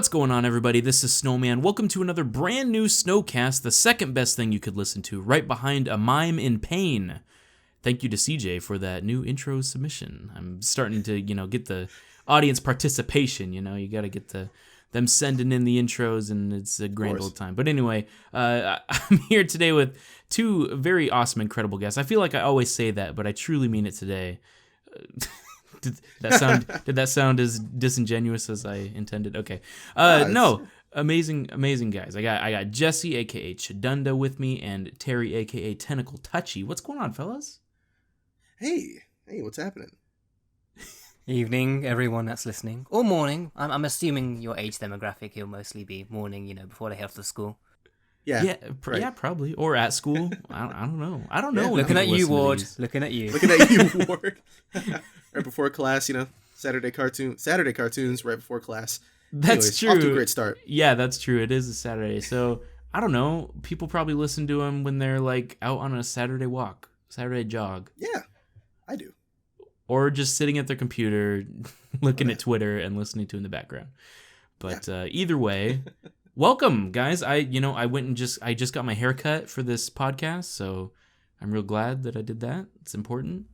What's going on, everybody? This is Snowman. Welcome to another brand new snoCast, the second best thing you could listen to, right behind A Mime in Pain. Thank you to CJ for that new intro submission. I'm starting to, get the audience participation. You got to get them sending in the intros, and it's a grand old time. But anyway, I'm here today with two very awesome, incredible guests. I feel like I always say that, but I truly mean it today. Did that sound as disingenuous as I intended? Okay. No, amazing guys. I got Jesse, aka Chadunda, with me, and Terry, aka TentacleTouchy. What's going on, fellas? Hey, what's happening? Evening, everyone that's listening, or morning. I'm assuming your age demographic will mostly be morning, before they head off to school. Yeah, yeah, probably, or at school. I don't know. I don't know. Yeah, looking at you, Ward. Looking at you, Ward. Right before class, Saturday cartoons right before class. That's Anyways, true. Off to a great start. Yeah, that's true. It is a Saturday, so I don't know. People probably listen to them when they're like out on a Saturday walk, Saturday jog. Yeah, I do. Or just sitting at their computer, looking at Twitter and listening to in the background. But either way, welcome, guys. I just got my hair cut for this podcast, so I'm real glad that I did that. It's important.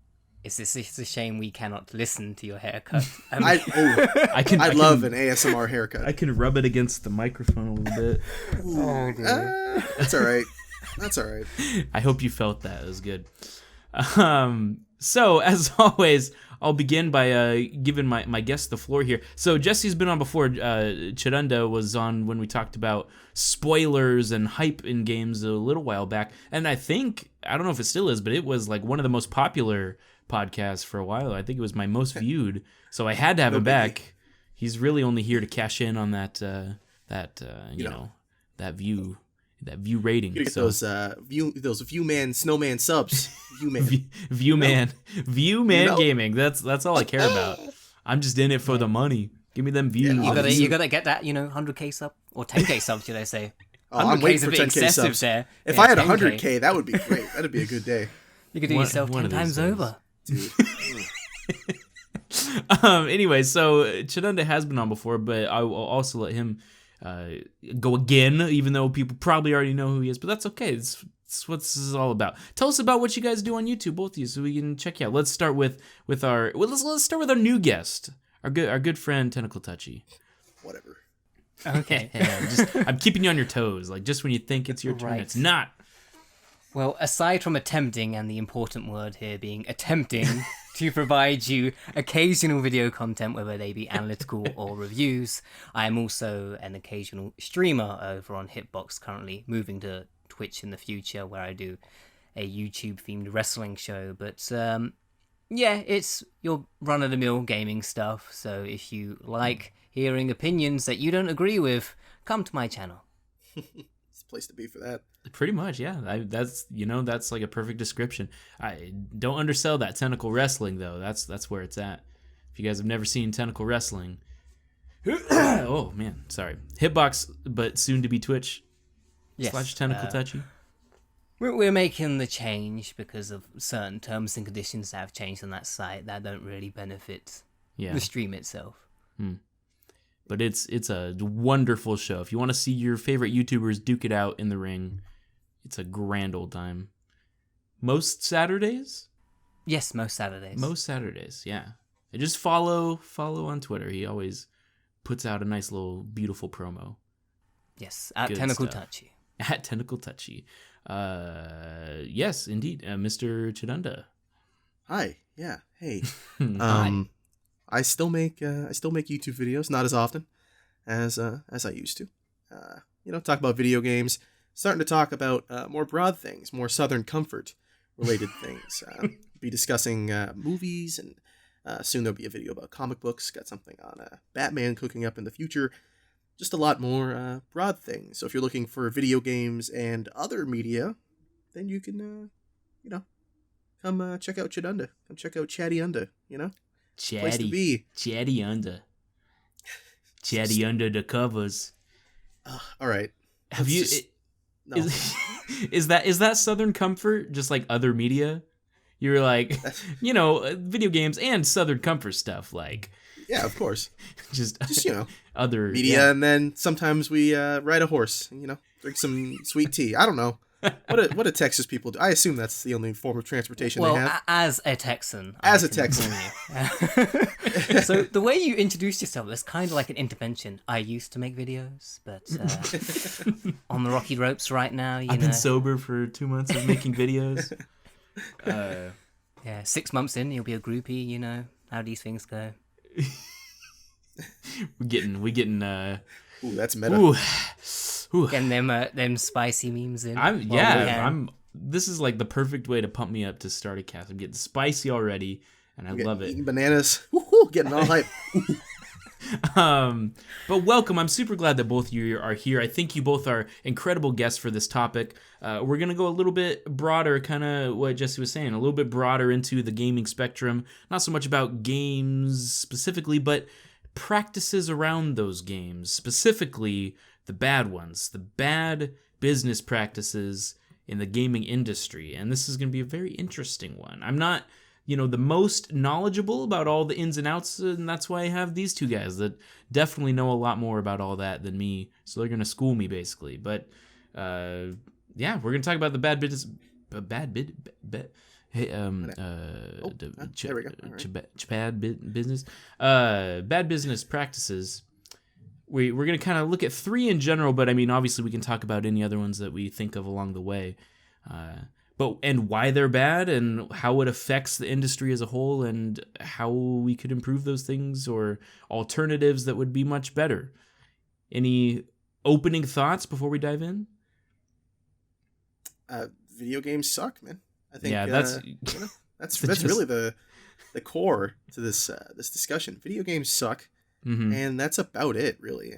It's a shame we cannot listen to your haircut. I'd love an ASMR haircut. I can rub it against the microphone a little bit. Oh, dear. That's all right. That's all right. I hope you felt that. It was good. So, as always, I'll begin by giving my guest the floor here. So, Jesse's been on before. Chadunda was on when we talked about spoilers and hype in games a little while back. And I don't know if it still is, but it was like one of the most popular podcasts for a while. I think it was my most viewed. So I had to have him back. He's really only here to cash in on that view rating. You get those Viewman Snowman subs. Viewman Gaming. That's all I care about. I'm just in it for the money. Give me them views. You gotta get that 100k sub or 10k sub, should I say? I'm waiting for 10k subs. There. If I had 100k, that would be great. That'd be a good day. You could do yourself 10 times over. Dude. Anyway, so Chadunda has been on before, but I will also let him go again, even though people probably already know who he is. But that's okay. It's what this is all about. Tell us about what you guys do on YouTube, both of you, so we can check you out. Let's start with our new guest, our good friend TentacleTouchy. Whatever. Okay. I'm keeping you on your toes. Like just when you think it's your turn, Right. it's not. Well, aside from attempting, and the important word here being attempting, to provide you occasional video content, whether they be analytical or reviews, I am also an occasional streamer over on Hitbox, currently moving to Twitch in the future, where I do a YouTube-themed wrestling show. But it's your run-of-the-mill gaming stuff, so if you like hearing opinions that you don't agree with, come to my channel. It's a place to be for that. Pretty much, yeah. That's like a perfect description. I don't undersell that tentacle wrestling though. That's where it's at. If you guys have never seen tentacle wrestling, oh man, sorry. Hitbox, but soon to be Twitch. Yes, /TentacleTouchy. We're making the change because of certain terms and conditions that have changed on that site that don't really benefit the stream itself. But it's a wonderful show. If you want to see your favorite YouTubers duke it out in the ring, it's a grand old time. Most Saturdays? Yes, most Saturdays. Most Saturdays, yeah. And just follow on Twitter. He always puts out a nice little beautiful promo. Yes, at TentacleTouchy. At TentacleTouchy. Yes, indeed. Mr. Chadunda. Hi. Yeah. Hey. Hi. I still make YouTube videos, not as often as I used to. Talk about video games. Starting to talk about more broad things, more Southern Comfort related things. Be discussing movies, and soon there'll be a video about comic books. Got something on Batman cooking up in the future. Just a lot more broad things. So if you're looking for video games and other media, then you can come check out Chadunda. Come check out Chadunda. Place to be. Chatty under the covers. All right. Have you? No. Is that Southern Comfort just like other media? You're like, video games and Southern Comfort stuff. Like, Yeah, of course. just Other media, yeah. And then sometimes we ride a horse, and, drink some sweet tea. I don't know. What do Texas people do? I assume that's the only form of transportation they have. As a Texan. So the way you introduced yourself is kind of like an intervention. I used to make videos, but on the rocky ropes right now. I've been sober for 2 months of making videos. 6 months in, you'll be a groupie. How these things go. We're getting. Ooh, that's meta. Ooh. Getting them spicy memes in. This is like the perfect way to pump me up to start a cast. I'm getting spicy already, and I love it. Eating bananas. Woo-hoo, getting all hype. But welcome. I'm super glad that both of you are here. I think you both are incredible guests for this topic. We're going to go a little bit broader, kind of what Jesse was saying, a little bit broader into the gaming spectrum. Not so much about games specifically, but practices around those games, specifically the bad ones, the bad business practices in the gaming industry. And this is going to be a very interesting one. I'm not, the most knowledgeable about all the ins and outs, and that's why I have these two guys that definitely know a lot more about all that than me. So they're going to school me, basically. But, we're going to talk about the bad business. There we go. Bad business practices. We're going to kind of look at 3 in general, but I mean, obviously we can talk about any other ones that we think of along the way. And why they're bad and how it affects the industry as a whole and how we could improve those things or alternatives that would be much better. Any opening thoughts before we dive in? Video games suck, man. I think that's really the core to this discussion. Video games suck. Mm-hmm. And that's about it, really.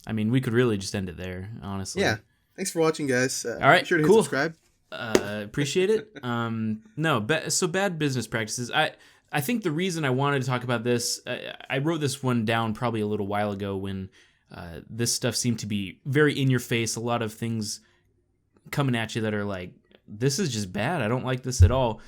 I mean, we could really just end it there, honestly. Yeah. Thanks for watching, guys. All right, be sure to cool. hit subscribe. Appreciate it. So bad business practices. I think the reason I wanted to talk about this, I wrote this one down probably a little while ago when this stuff seemed to be very in your face. A lot of things coming at you that are like, this is just bad. I don't like this at all.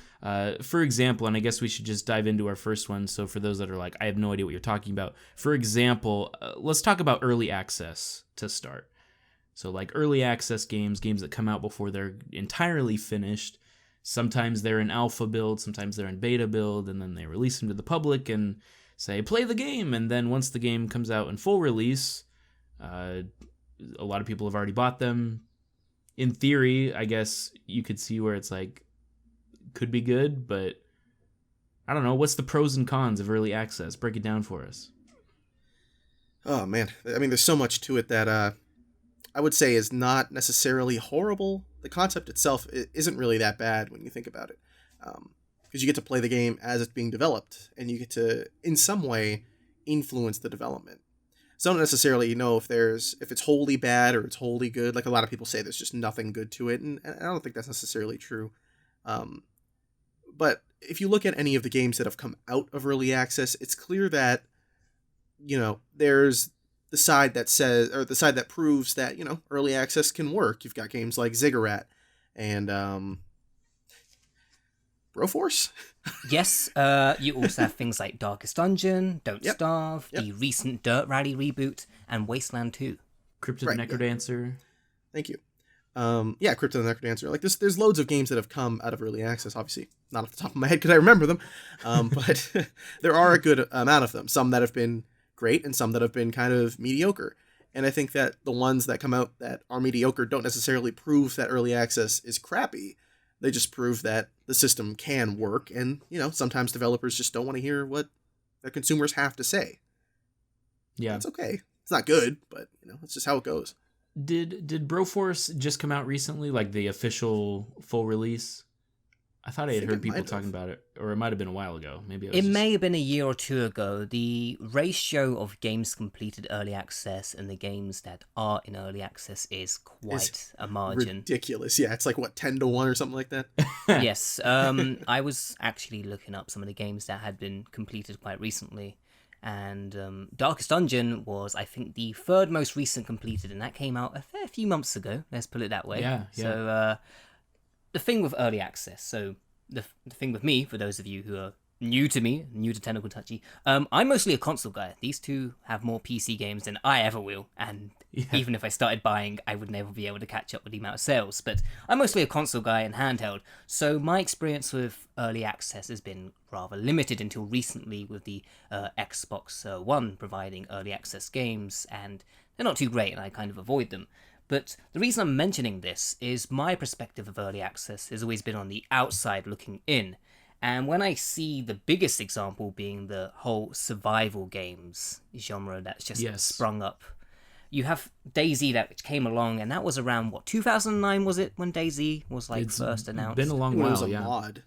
For example, and I guess we should just dive into our first one. So for those that are like, I have no idea what you're talking about. For example, let's talk about early access to start. So like early access games that come out before they're entirely finished. Sometimes they're in alpha build, sometimes they're in beta build, and then they release them to the public and say, play the game. And then once the game comes out in full release, a lot of people have already bought them. In theory, I guess you could see where it's like, could be good, but I don't know. What's the pros and cons of early access? Break it down for us. Oh, man. I mean, there's so much to it that I would say is not necessarily horrible. The concept itself isn't really that bad when you think about it. Because you get to play the game as it's being developed, and you get to, in some way, influence the development. So I don't necessarily know if it's wholly bad or it's wholly good. Like a lot of people say there's just nothing good to it, and I don't think that's necessarily true. But if you look at any of the games that have come out of early access, it's clear that, there's the side that says, or the side that proves that, early access can work. You've got games like Ziggurat and Broforce. Yes, you also have things like Darkest Dungeon, Don't Starve, the recent Dirt Rally reboot, and Wasteland 2. Crypt of the Necrodancer. Yeah. Thank you. Crypt of the Necrodancer. Like there's loads of games that have come out of early access. Obviously, not off the top of my head because I remember them, but there are a good amount of them. Some that have been great and some that have been kind of mediocre. And I think that the ones that come out that are mediocre don't necessarily prove that early access is crappy. They just prove that the system can work, and sometimes developers just don't want to hear what their consumers have to say. Yeah, that's okay. It's not good, but it's just how it goes. Did Broforce just come out recently, like the official full release? I thought I had heard people talking about it, or it might have been a while ago. Maybe it may have been a year or two ago. The ratio of games completed early access and the games that are in early access is quite a margin. Ridiculous. Yeah, it's like, 10 to 1 or something like that? Yes. I was actually looking up some of the games that had been completed quite recently. And Darkest Dungeon was, I think, the third most recent completed, and that came out a fair few months ago. Let's put it that way. Yeah. So the thing with early access, so the thing with me, for those of you who are new to me, new to TentacleTouchy. I'm mostly a console guy. These two have more PC games than I ever will, and even if I started buying, I would never be able to catch up with the amount of sales. But I'm mostly a console guy and handheld, so my experience with early access has been rather limited until recently with the Xbox One providing early access games, and they're not too great, and I kind of avoid them. But the reason I'm mentioning this is my perspective of early access has always been on the outside looking in. And when I see the biggest example being the whole survival games genre that's just sprung up, you have DayZ that came along, and that was around, 2009 was it, when DayZ was first announced? It's been a long while, It was a mod.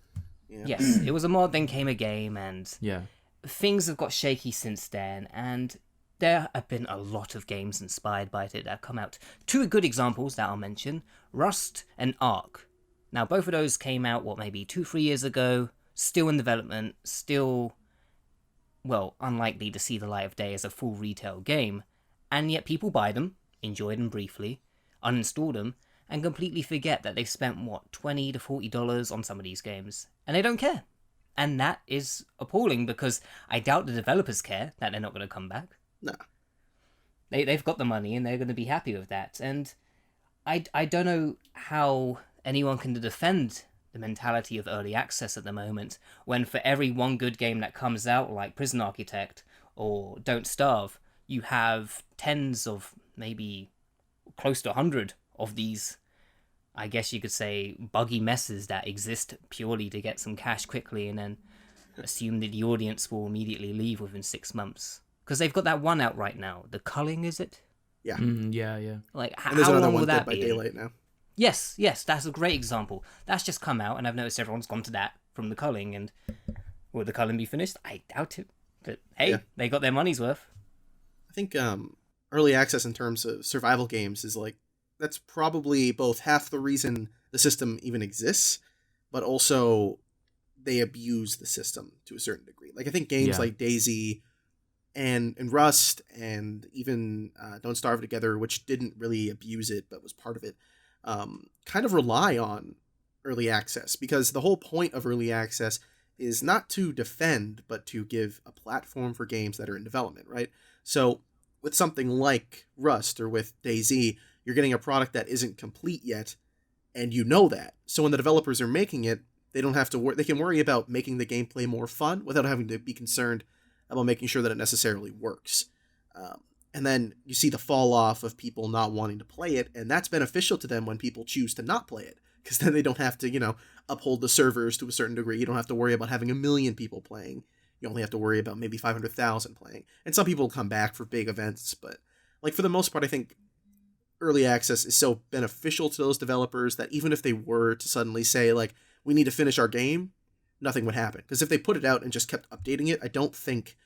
Yeah. Yes, it was a mod, then came a game, and Yeah. things have got shaky since then, and there have been a lot of games inspired by it that have come out. Two good examples that I'll mention, Rust and Ark. Now, both of those came out, maybe 2-3 years ago, still in development, still, unlikely to see the light of day as a full retail game, and yet people buy them, enjoy them briefly, uninstall them, and completely forget that they've spent, $20 to $40 on some of these games, and they don't care. And that is appalling, because I doubt the developers care that they're not going to come back. No. They've got the money, and they're going to be happy with that, and I don't know how anyone can defend the mentality of early access at the moment, when for every one good game that comes out, like Prison Architect or Don't Starve, you have tens of, maybe close to 100 of these, I guess you could say, buggy messes that exist purely to get some cash quickly and then assume that the audience will immediately leave within 6 months. Because they've got that one out right now. The Culling, is it? Yeah. Yeah. Like, And there's how another long one, will that Dead by be? Daylight now. Yes, that's a great example. That's just come out, and I've noticed everyone's gone to that from the Culling, and will the Culling be finished? I doubt it. But hey, they got their money's worth. I think early access in terms of survival games is that's probably both half the reason the system even exists, but also they abuse the system to a certain degree. I think games like DayZ and Rust and even Don't Starve Together, which didn't really abuse it but was part of it, kind of rely on early access, because the whole point of early access is not to defend, but to give a platform for games that are in development, right? So with something like Rust or with DayZ, you're getting a product that isn't complete yet, and you know that. So when the developers are making it, they don't have to they can worry about making the gameplay more fun without having to be concerned about making sure that it necessarily works. And then you see the fall off of people not wanting to play it, and that's beneficial to them when people choose to not play it, because then they don't have to, uphold the servers to a certain degree. You don't have to worry about having 1 million people playing. You only have to worry about maybe 500,000 playing. And some people come back for big events, but for the most part, I think early access is so beneficial to those developers that even if they were to suddenly say, we need to finish our game, nothing would happen. Because if they put it out and just kept updating it, I don't think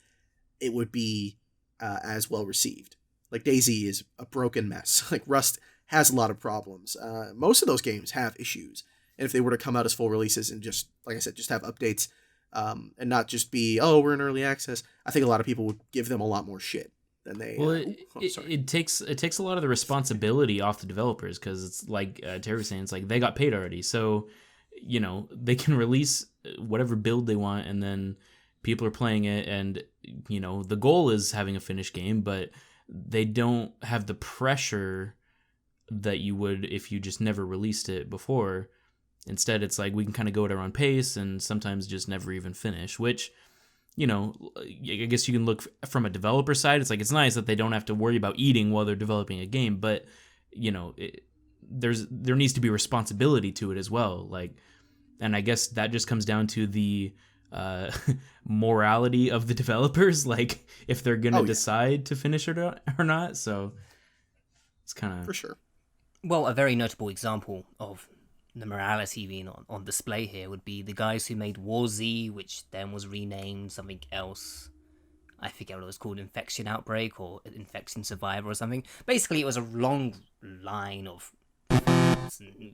it would be as well received. DayZ is a broken mess. Rust has a lot of problems. Most of those games have issues. And if they were to come out as full releases and just, like I said, just have updates and not just be, we're in early access, I think a lot of people would give them a lot more shit than they... Well, it takes a lot of the responsibility off the developers, because it's like Terry was saying, it's they got paid already. So, they can release whatever build they want, and then people are playing it, and, the goal is having a finished game, but they don't have the pressure that you would if you just never released it before. Instead, it's we can kind of go at our own pace and sometimes just never even finish, which, I guess you can look from a developer side. It's it's nice that they don't have to worry about eating while they're developing a game, but, there needs to be responsibility to it as well. And I guess that just comes down to the morality of the developers, if they're going to decide to finish it or not. So it's kind of... For sure. Well, a very notable example of the morality being on display here would be the guys who made War Z, which then was renamed something else. I forget what it was called, Infection Outbreak or Infection Survivor or something. Basically, it was a long line of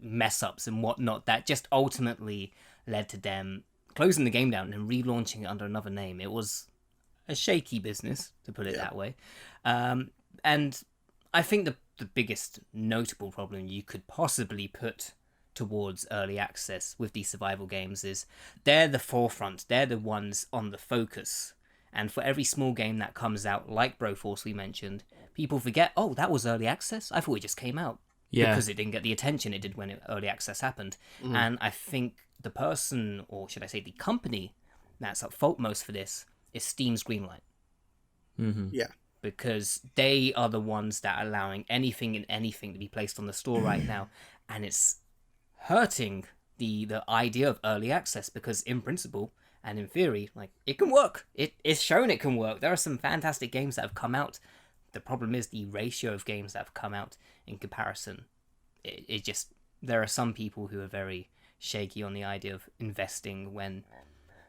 mess-ups and whatnot that just ultimately led to them closing the game down and relaunching it under another name. It was a shaky business, to put it that way. And I think the biggest notable problem you could possibly put towards early access with these survival games is they're the forefront, they're the ones on the focus. And for every small game that comes out, like Broforce we mentioned, people forget, oh, that was early access? I thought it just came out. Yeah. Because it didn't get the attention it did when early access happened. And I think the person, or should I say the company, that's at fault most for this is Steam's Greenlight. Yeah. Because they are the ones that are allowing anything and anything to be placed on the store right now. And it's hurting the idea of early access because in principle and in theory, like, it can work. It's shown it can work. There are some fantastic games that have come out. The problem is the ratio of games that have come out in comparison. It just, there are some people who are very shaky on the idea of investing when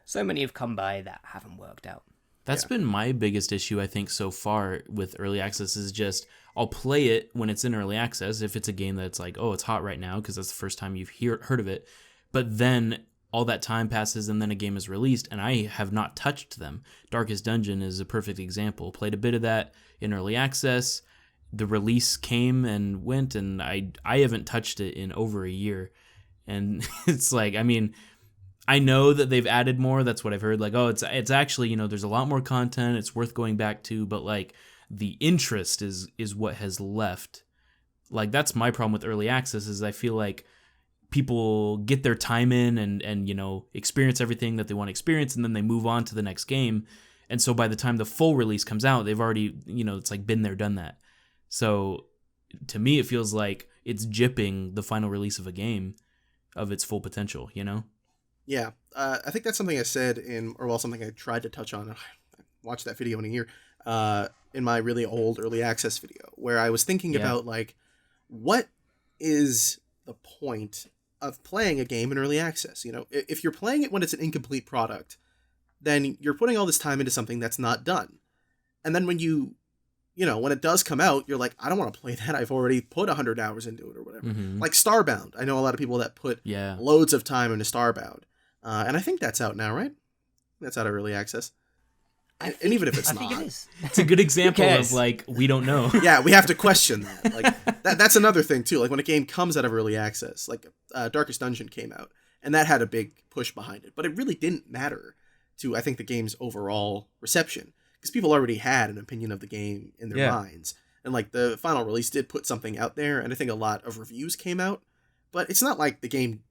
so many have come by that haven't worked out. That's been my biggest issue, I think, so far with early access is just I'll play it when it's in early access if it's a game that's like, oh, it's hot right now because that's the first time you've heard of it. But then all that time passes and then a game is released and I have not touched them. Darkest Dungeon is a perfect example. Played a bit of that in early access. The release came and went and I haven't touched it in over a year. And it's like, I mean, I know that they've added more. That's what I've heard. Like, oh, it's actually, you know, there's a lot more content. It's worth going back to. But like the interest is what has left. Like that's my problem with early access is I feel like people get their time in and you know, experience everything that they want to experience. And then they move on to the next game. And so by the time the full release comes out, they've already, you know, it's like been there, done that. So to me, it feels like it's gypping the final release of a game of its full potential, you know? Yeah, I think that's something I said something I tried to touch on. I watched that video in a year in my really old early access video, where I was thinking about like, what is the point of playing a game in early access? You know, if you're playing it when it's an incomplete product, then you're putting all this time into something that's not done, and then when when it does come out, you're like, I don't want to play that. I've already put 100 hours into it or whatever. Like Starbound, I know a lot of people that put loads of time into Starbound. And I think that's out now, right? That's out of early access. And even if it's not. I think it is. It's a good example of, like, we don't know. Yeah, we have to question that. Like, that's another thing, too. Like, when a game comes out of early access, like, Darkest Dungeon came out, and that had a big push behind it. But it really didn't matter to, I think, the game's overall reception. Because people already had an opinion of the game in their minds. And, like, the final release did put something out there, and I think a lot of reviews came out. But it's not like the game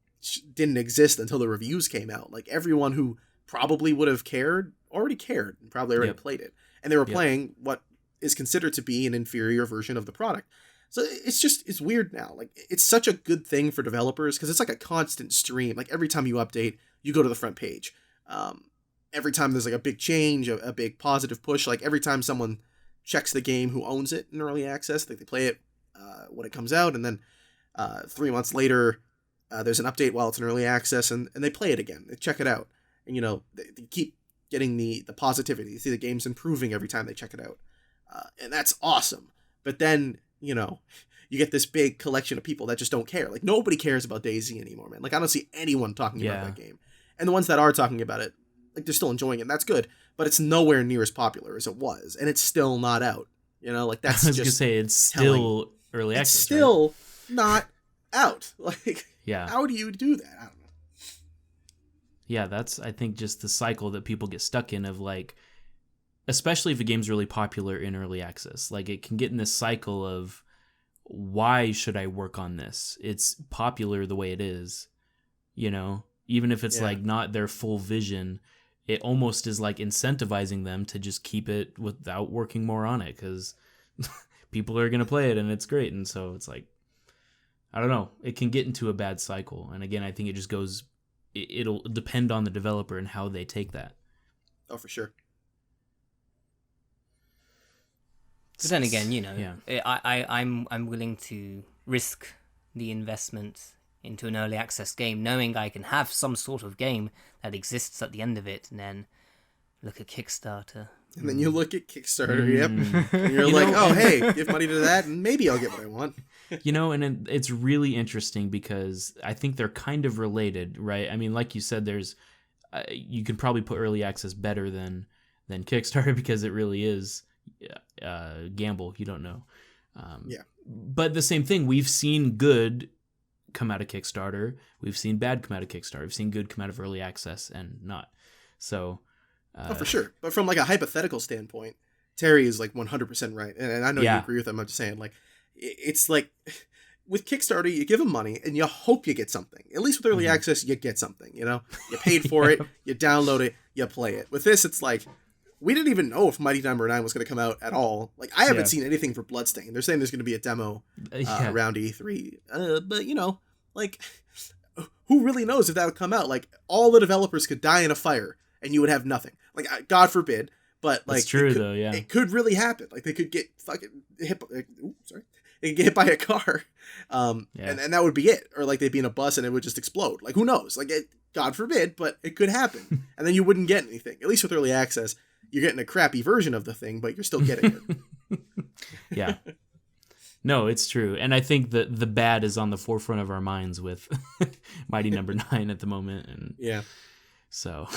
didn't exist until the reviews came out. Like everyone who probably would have cared already cared and probably already played it, and they were playing what is considered to be an inferior version of the product. So it's weird now. Like it's such a good thing for developers because it's like a constant stream. Like every time you update, you go to the front page. Every time there's like a big change, a big positive push. Like every time someone checks the game who owns it in early access, like they play it when it comes out, and then 3 months later. There's an update while it's in early access, and they play it again. They check it out. And, you know, they keep getting the positivity. You see the game's improving every time they check it out. And that's awesome. But then, you know, you get this big collection of people that just don't care. Like, nobody cares about DayZ anymore, man. Like, I don't see anyone talking about that game. And the ones that are talking about it, like, they're still enjoying it. And that's good. But it's nowhere near as popular as it was. And it's still not out. You know, like, that's I was going to say, it's still early access, It's still not out. Like... Yeah. How do you do that? I don't know. Yeah, that's, I think, just the cycle that people get stuck in of, like, especially if a game's really popular in early access. Like, it can get in this cycle of, why should I work on this? It's popular the way it is, you know? Even if it's, like, not their full vision, it almost is, like, incentivizing them to just keep it without working more on it, because people are going to play it, and it's great, and so it's like, I don't know. It can get into a bad cycle. And again, I think it just goes, it'll depend on the developer and how they take that. Oh, for sure. But then again, you know, I'm willing to risk the investment into an early access game, knowing I can have some sort of game that exists at the end of it, and then look at Kickstarter. And then you look at Kickstarter, and you're like, oh, hey, give money to that, and maybe I'll get what I want. You know, and it's really interesting because I think they're kind of related, right? I mean, like you said, there's you can probably put early access better than Kickstarter because it really is gamble. You don't know. But the same thing, we've seen good come out of Kickstarter. We've seen bad come out of Kickstarter. We've seen good come out of early access and not. So, oh, for sure. But from like a hypothetical standpoint, Terry is like 100% right. And I know you agree with him. I'm just saying, like, it's like with Kickstarter, you give them money and you hope you get something. At least with early access, you get something, you know? You paid for it, you download it, you play it. With this, it's like, we didn't even know if Mighty Number 9 was going to come out at all. Like, I haven't seen anything for Bloodstained. They're saying there's going to be a demo around E3. But, you know, like, who really knows if that would come out? Like, all the developers could die in a fire and you would have nothing. Like, God forbid. But, like, that's true, though, yeah. It could really happen. Like, they could get fucking hit. They could get hit by a car. And that would be it. Or, like, they'd be in a bus and it would just explode. Like, who knows? Like, God forbid, but it could happen. And then you wouldn't get anything. At least with early access, you're getting a crappy version of the thing, but you're still getting it. Yeah. No, it's true. And I think that the bad is on the forefront of our minds with Mighty Number 9 at the moment. And yeah. So,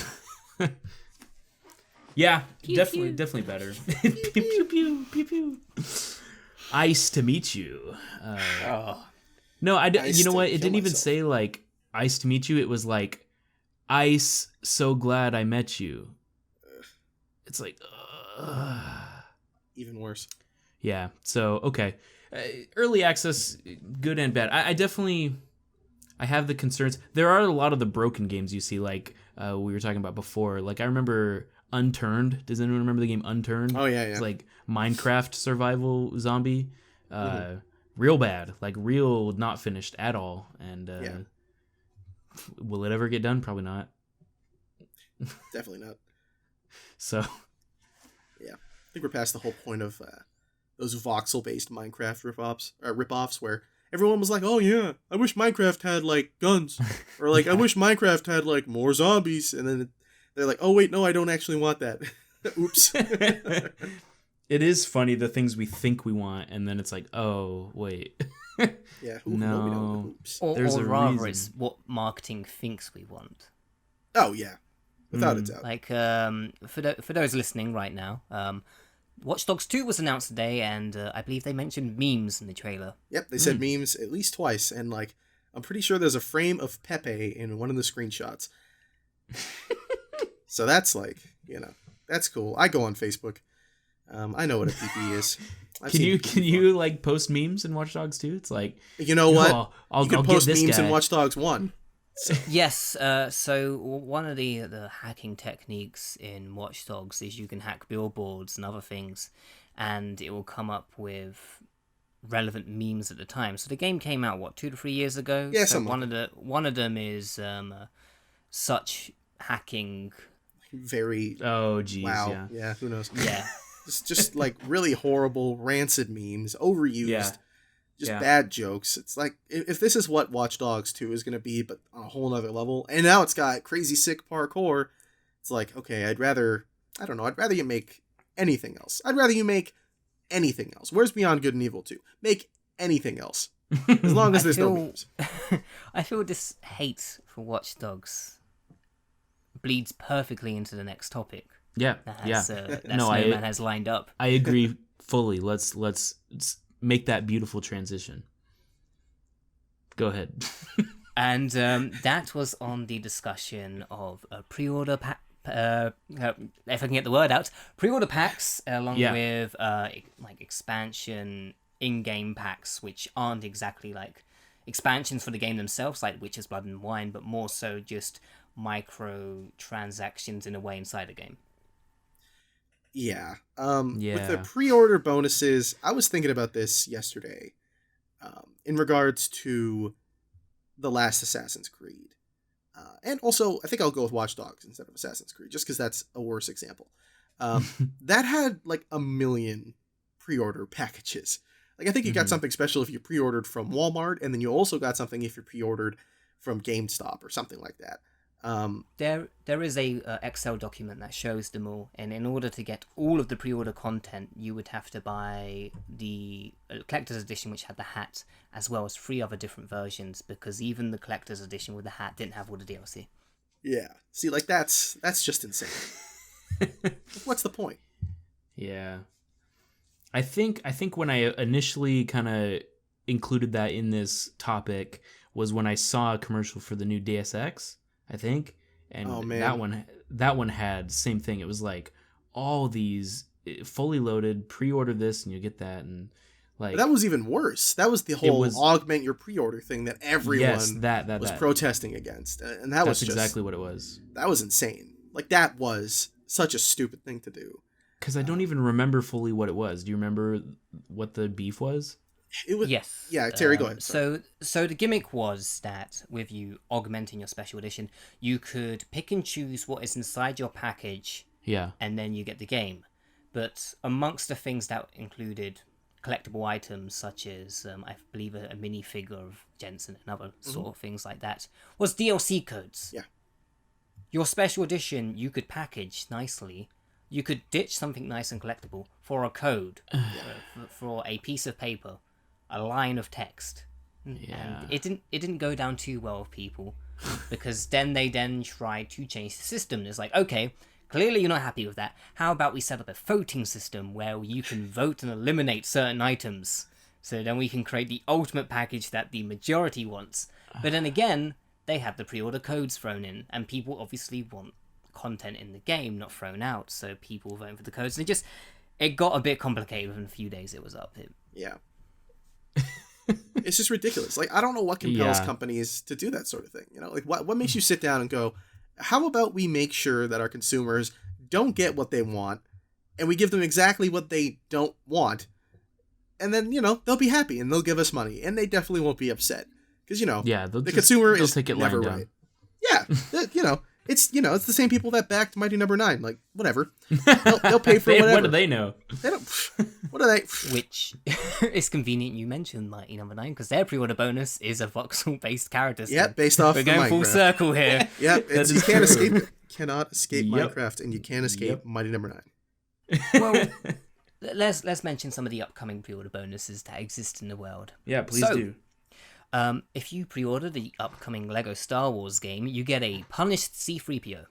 yeah, pew, definitely better. Pew, pew, pew, pew, pew. Ice to meet you. No, you know what? It didn't even say like ice to meet you. It was like ice. So glad I met you. It's like, even worse. Yeah. So, okay. Early access, good and bad. I have the concerns. There are a lot of the broken games you see, like we were talking about before. Like, I remember Unturned. Does anyone remember the game Unturned? Oh, yeah. It's like Minecraft survival zombie. Real bad. Like, real not finished at all. And will it ever get done? Probably not. Definitely not. So, yeah, I think we're past the whole point of those voxel-based Minecraft rip-offs where everyone was like, "Oh yeah, I wish Minecraft had like guns," or like, "I wish Minecraft had like more zombies," and then they're like, "Oh wait, no, I don't actually want that." Oops. It is funny the things we think we want, and then it's like, "Oh wait." Yeah. No. Or rather, reason. It's what marketing thinks we want. Oh yeah. Without a doubt. Like, for those listening right now, Watch Dogs 2 was announced today, and I believe they mentioned memes in the trailer. Yep, they said memes at least twice, and like, I'm pretty sure there's a frame of Pepe in one of the screenshots. So that's like, you know, that's cool. I go on Facebook. I know what a PP is. Can you like post memes in Watch Dogs 2? It's like, you know what? I'll post get this memes guy. in Watch Dogs 1. Yes, so one of the hacking techniques in Watch Dogs is you can hack billboards and other things, and it will come up with relevant memes at the time. So the game came out 2 to 3 years ago. Yeah, so one of them is such hacking. Very. Oh geez. Wow. Yeah. Who knows? Yeah. just like really horrible, rancid memes, overused. Yeah. Just bad jokes. It's like, if this is what Watch Dogs 2 is going to be, but on a whole nother level, and now it's got crazy sick parkour, it's like, okay, I'd rather you make anything else. I'd rather you make anything else. Where's Beyond Good and Evil 2? Make anything else. As long as there's no memes. I feel this hate for Watch Dogs bleeds perfectly into the next topic. Yeah, that Snowman has lined up. I agree fully. Let's make that beautiful transition. Go ahead. And that was on the discussion of pre-order if I can get the word out, pre-order packs along with like expansion in-game packs, which aren't exactly like expansions for the game themselves, like Witcher's Blood and Wine, but more so just micro transactions in a way inside the game. Yeah. With the pre-order bonuses, I was thinking about this yesterday in regards to the last Assassin's Creed. And also, I think I'll go with Watch Dogs instead of Assassin's Creed, just because that's a worse example. That had like 1 million pre-order packages. Like, I think you got something special if you pre-ordered from Walmart, and then you also got something if you pre-ordered from GameStop or something like that. There is a Excel document that shows them all, and in order to get all of the pre-order content, you would have to buy the collector's edition, which had the hat, as well as 3 other different versions, because even the collector's edition with the hat didn't have all the DLC. Yeah, see, like that's just insane. What's the point? Yeah, I think when I initially kind of included that in this topic was when I saw a commercial for the new Deus Ex, I think, and Oh, man. that one had the same thing. It was like all these fully loaded, pre-order this and you get that, and like But that was even worse. That was the whole augment your pre-order thing that everyone was protesting against, and that's just exactly what it was. That was insane. Like, that was such a stupid thing to do. Because I don't even remember fully what it was. Do you remember what the beef was? It was, yes. Yeah, Terry, go ahead. So the gimmick was that with you augmenting your special edition, you could pick and choose what is inside your package. Yeah. And then you get the game. But amongst the things that included collectible items such as, I believe, a minifigure of Jensen and other sort of things like that, was DLC codes. Yeah. Your special edition, you could package nicely. You could ditch something nice and collectible for a code, for a piece of paper, a line of text. Yeah. And it didn't go down too well with people, because then they tried to change the system. It's like, okay, clearly you're not happy with that. How about we set up a voting system where you can vote and eliminate certain items, so then we can create the ultimate package that the majority wants. But then again, they have the pre-order codes thrown in, and people obviously want content in the game, not thrown out, so people voting for the codes. And it got a bit complicated. Within a few days it was up. Yeah. It's just ridiculous. Like, I don't know what compels companies to do that sort of thing. You know, like, what makes you sit down and go, how about we make sure that our consumers don't get what they want, and we give them exactly what they don't want, and then, you know, they'll be happy and they'll give us money, and they definitely won't be upset, because, you know, the consumer is never right. Yeah, you know, it's the same people that backed Mighty Number 9. Like, whatever, they'll pay for whatever. What do they know? They don't. What are they? Which is convenient you mentioned Mighty Number 9, because their pre-order bonus is a voxel-based character. Yep, based off. We're going full circle here. Yep, you can't escape it. Cannot escape Minecraft, and you can't escape Mighty Number 9. Well, let's mention some of the upcoming pre-order bonuses that exist in the world. Yeah, please do. If you pre-order the upcoming Lego Star Wars game, you get a punished C-3PO.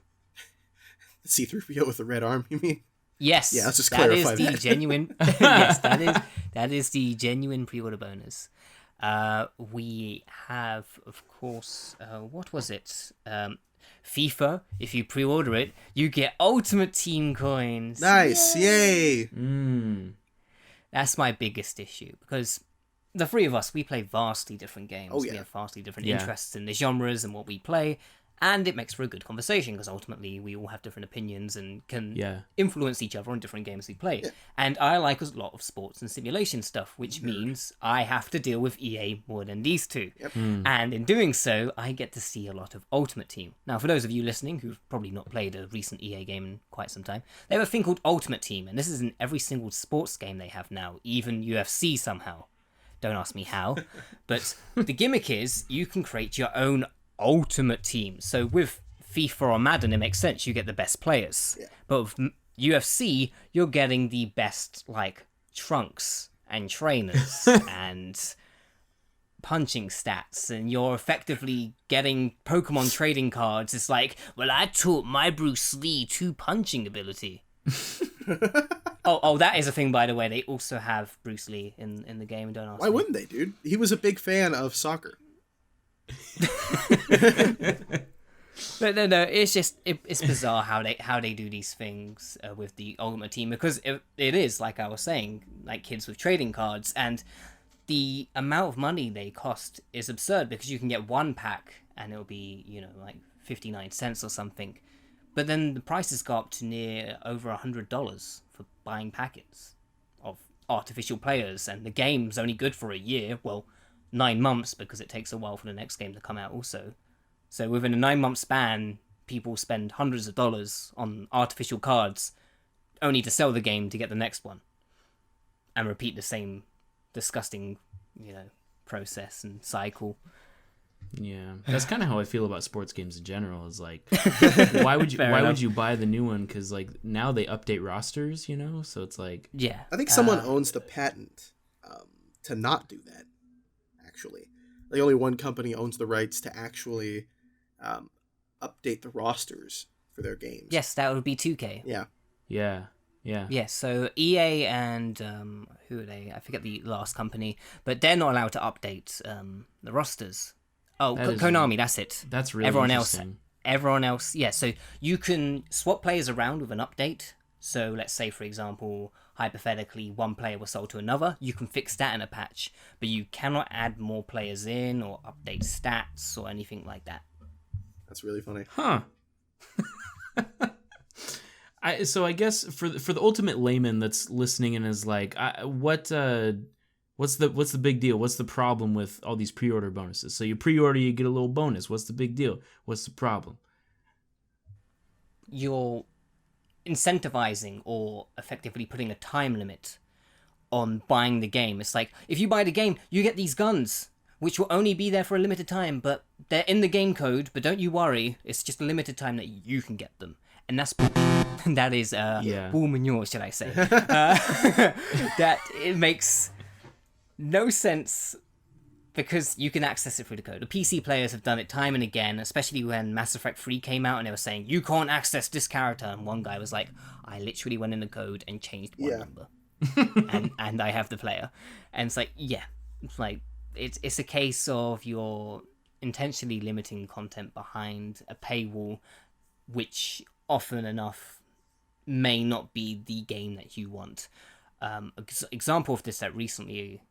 C-3PO with the red arm, you mean? Yes. Yeah, let's just clarify that. That is the genuine. Yes, that is the genuine pre-order bonus. We have, of course, what was it? FIFA. If you pre-order it, you get Ultimate Team coins. Nice, yay! That's my biggest issue, because the three of us, we play vastly different games. Oh, yeah. We have vastly different interests in the genres and what we play, and it makes for a good conversation, because ultimately we all have different opinions and can influence each other on different games we play. Yeah. And I like a lot of sports and simulation stuff, which means I have to deal with EA more than these two. Yep. And in doing so, I get to see a lot of Ultimate Team. Now, for those of you listening who've probably not played a recent EA game in quite some time, they have a thing called Ultimate Team, and this is in every single sports game they have now, even UFC somehow. Don't ask me how. But the gimmick is you can create your own ultimate team. So with FIFA or Madden, it makes sense. You get the best players. Yeah. But with UFC, you're getting the best, like, trunks and trainers and punching stats. And you're effectively getting Pokemon trading cards. It's like, well, I taught my Bruce Lee 2 punching ability. Oh, that is a thing, by the way. They also have Bruce Lee in the game. Don't ask Why me. wouldn't they, dude? He was a big fan of soccer. But no, it's just it's bizarre how they do these things with the Ultimate Team, because it is, like I was saying, like kids with trading cards, and the amount of money they cost is absurd, because you can get one pack and it'll be, you know, like 59 cents or something, but then the prices go up to near over $100 for buying packets of artificial players, and the game's only good for a year. Well, 9 months, because it takes a while for the next game to come out also. So within a 9-month span, people spend hundreds of dollars on artificial cards only to sell the game to get the next one and repeat the same disgusting, you know, process and cycle. Yeah, that's kind of how I feel about sports games in general. Is like, why would you buy the new one? Because like now they update rosters, you know. So it's like, yeah, I think someone owns the patent to not do that. Actually, like only one company owns the rights to actually update the rosters for their games. Yes, that would be 2K. Yeah. Yeah, so EA and who are they? I forget the last company, but they're not allowed to update the rosters. Oh, Konami, that's it. That's really everyone interesting. Everyone else, yeah. So you can swap players around with an update. So let's say, for example, hypothetically, one player was sold to another. You can fix that in a patch, but you cannot add more players in or update stats or anything like that. That's really funny. Huh. So I guess for the ultimate layman that's listening and is like, what's the big deal? What's the problem with all these pre-order bonuses? So you pre-order, you get a little bonus. What's the big deal? What's the problem? You're incentivizing or effectively putting a time limit on buying the game. It's like, if you buy the game, you get these guns, which will only be there for a limited time, but they're in the game code, but don't you worry, it's just a limited time that you can get them. And that is bull manure, should I say. That it makes no sense because you can access it through the code. The PC players have done it time and again, especially when Mass Effect 3 came out and they were saying, you can't access this character. And one guy was like, I literally went in the code and changed one number. and I have the player. And it's like, yeah. It's like, it's a case of you're intentionally limiting content behind a paywall, which often enough may not be the game that you want. Example of this that recently...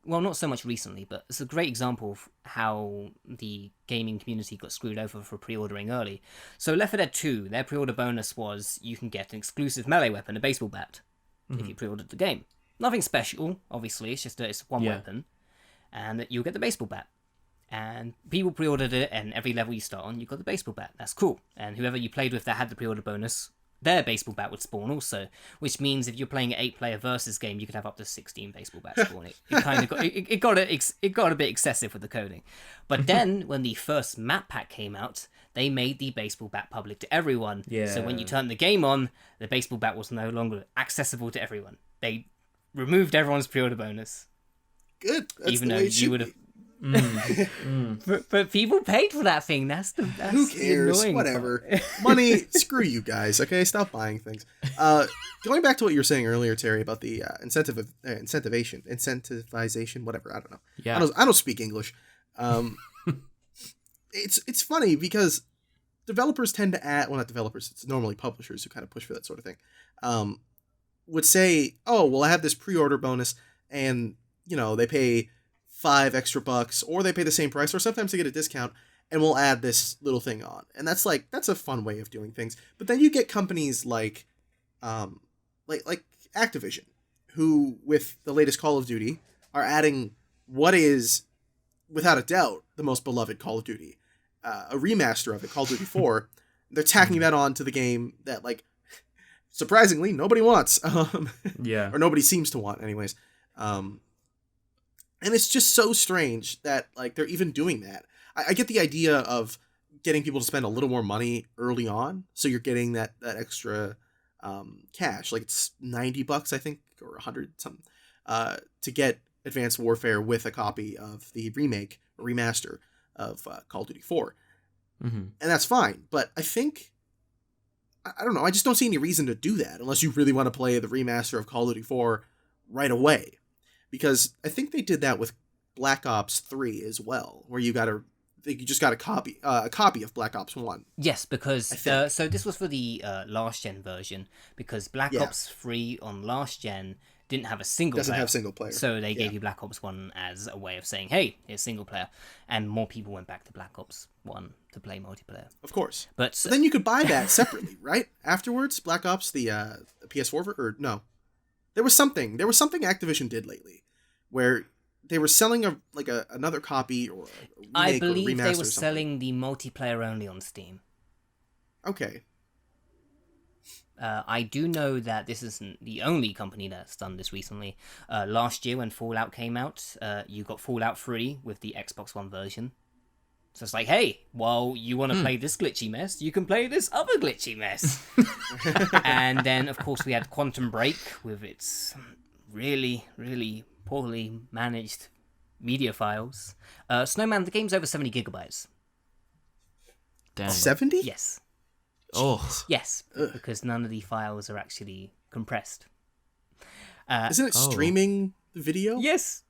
well, not so much recently, but it's a great example of how the gaming community got screwed over for pre-ordering early. So Left 4 Dead 2, their pre-order bonus was you can get an exclusive melee weapon, a baseball bat, if you pre-ordered the game. Nothing special, obviously, it's just that it's one weapon, and that you'll get the baseball bat. And people pre-ordered it, and every level you start on, you got the baseball bat. That's cool. And whoever you played with that had the pre-order bonus, their baseball bat would spawn also, which means if you're playing an 8-player versus game, you could have up to 16 baseball bats spawn. It kind of got a bit excessive with the coding. But then when the first map pack came out, they made the baseball bat public to everyone. Yeah. So when you turned the game on, the baseball bat was no longer accessible to everyone. They removed everyone's pre-order bonus. Good. That's even though you would have. But people paid for that thing. That's who cares? Whatever. Money. Screw you guys. Okay, stop buying things. Going back to what you were saying earlier, Terry, about the incentivization, whatever. I don't know. Yeah. I don't speak English. It's funny because developers tend to add. Well, not developers. It's normally publishers who kind of push for that sort of thing. Would say, oh, well, I have this pre-order bonus, and they pay $5 extra, or they pay the same price, or sometimes they get a discount, and we'll add this little thing on. And that's a fun way of doing things. But then you get companies like Activision, who with the latest Call of Duty are adding what is, without a doubt, the most beloved Call of Duty, a remaster of it, Call of Duty 4. They're tacking that on to the game that surprisingly nobody wants, or nobody seems to want, anyways. And it's just so strange that they're even doing that. I get the idea of getting people to spend a little more money early on, so you're getting that extra cash. It's $90, I think, or 100 something, to get Advanced Warfare with a copy of the remake or remaster of Call of Duty 4, and that's fine. But I think, I don't know, I just don't see any reason to do that unless you really want to play the remaster of Call of Duty 4 right away. Because I think they did that with Black Ops 3 as well, where you just got a copy of Black Ops 1. Yes, because so this was for the last gen version, because Black Ops 3 on last gen didn't have a single Doesn't have single player. So they gave you Black Ops 1 as a way of saying, hey, here's single player. And more people went back to Black Ops 1 to play multiplayer. Of course. But then you could buy that separately, right? Afterwards, Black Ops, the PS4 or no. There was something Activision did lately where they were selling another copy or a remake I believe or a remaster they were selling the multiplayer only on Steam. Okay. I do know that this isn't the only company that's done this recently. Last year when Fallout came out, you got Fallout 3 with the Xbox One version. So it's like, hey, while you want to play this glitchy mess, you can play this other glitchy mess. And then, of course, we had Quantum Break with its really, really poorly managed media files. Snowman, the game's over 70 gigabytes. Damn. 70? Yes. Oh. Yes, because none of the files are actually compressed. Isn't it streaming the video? Yes.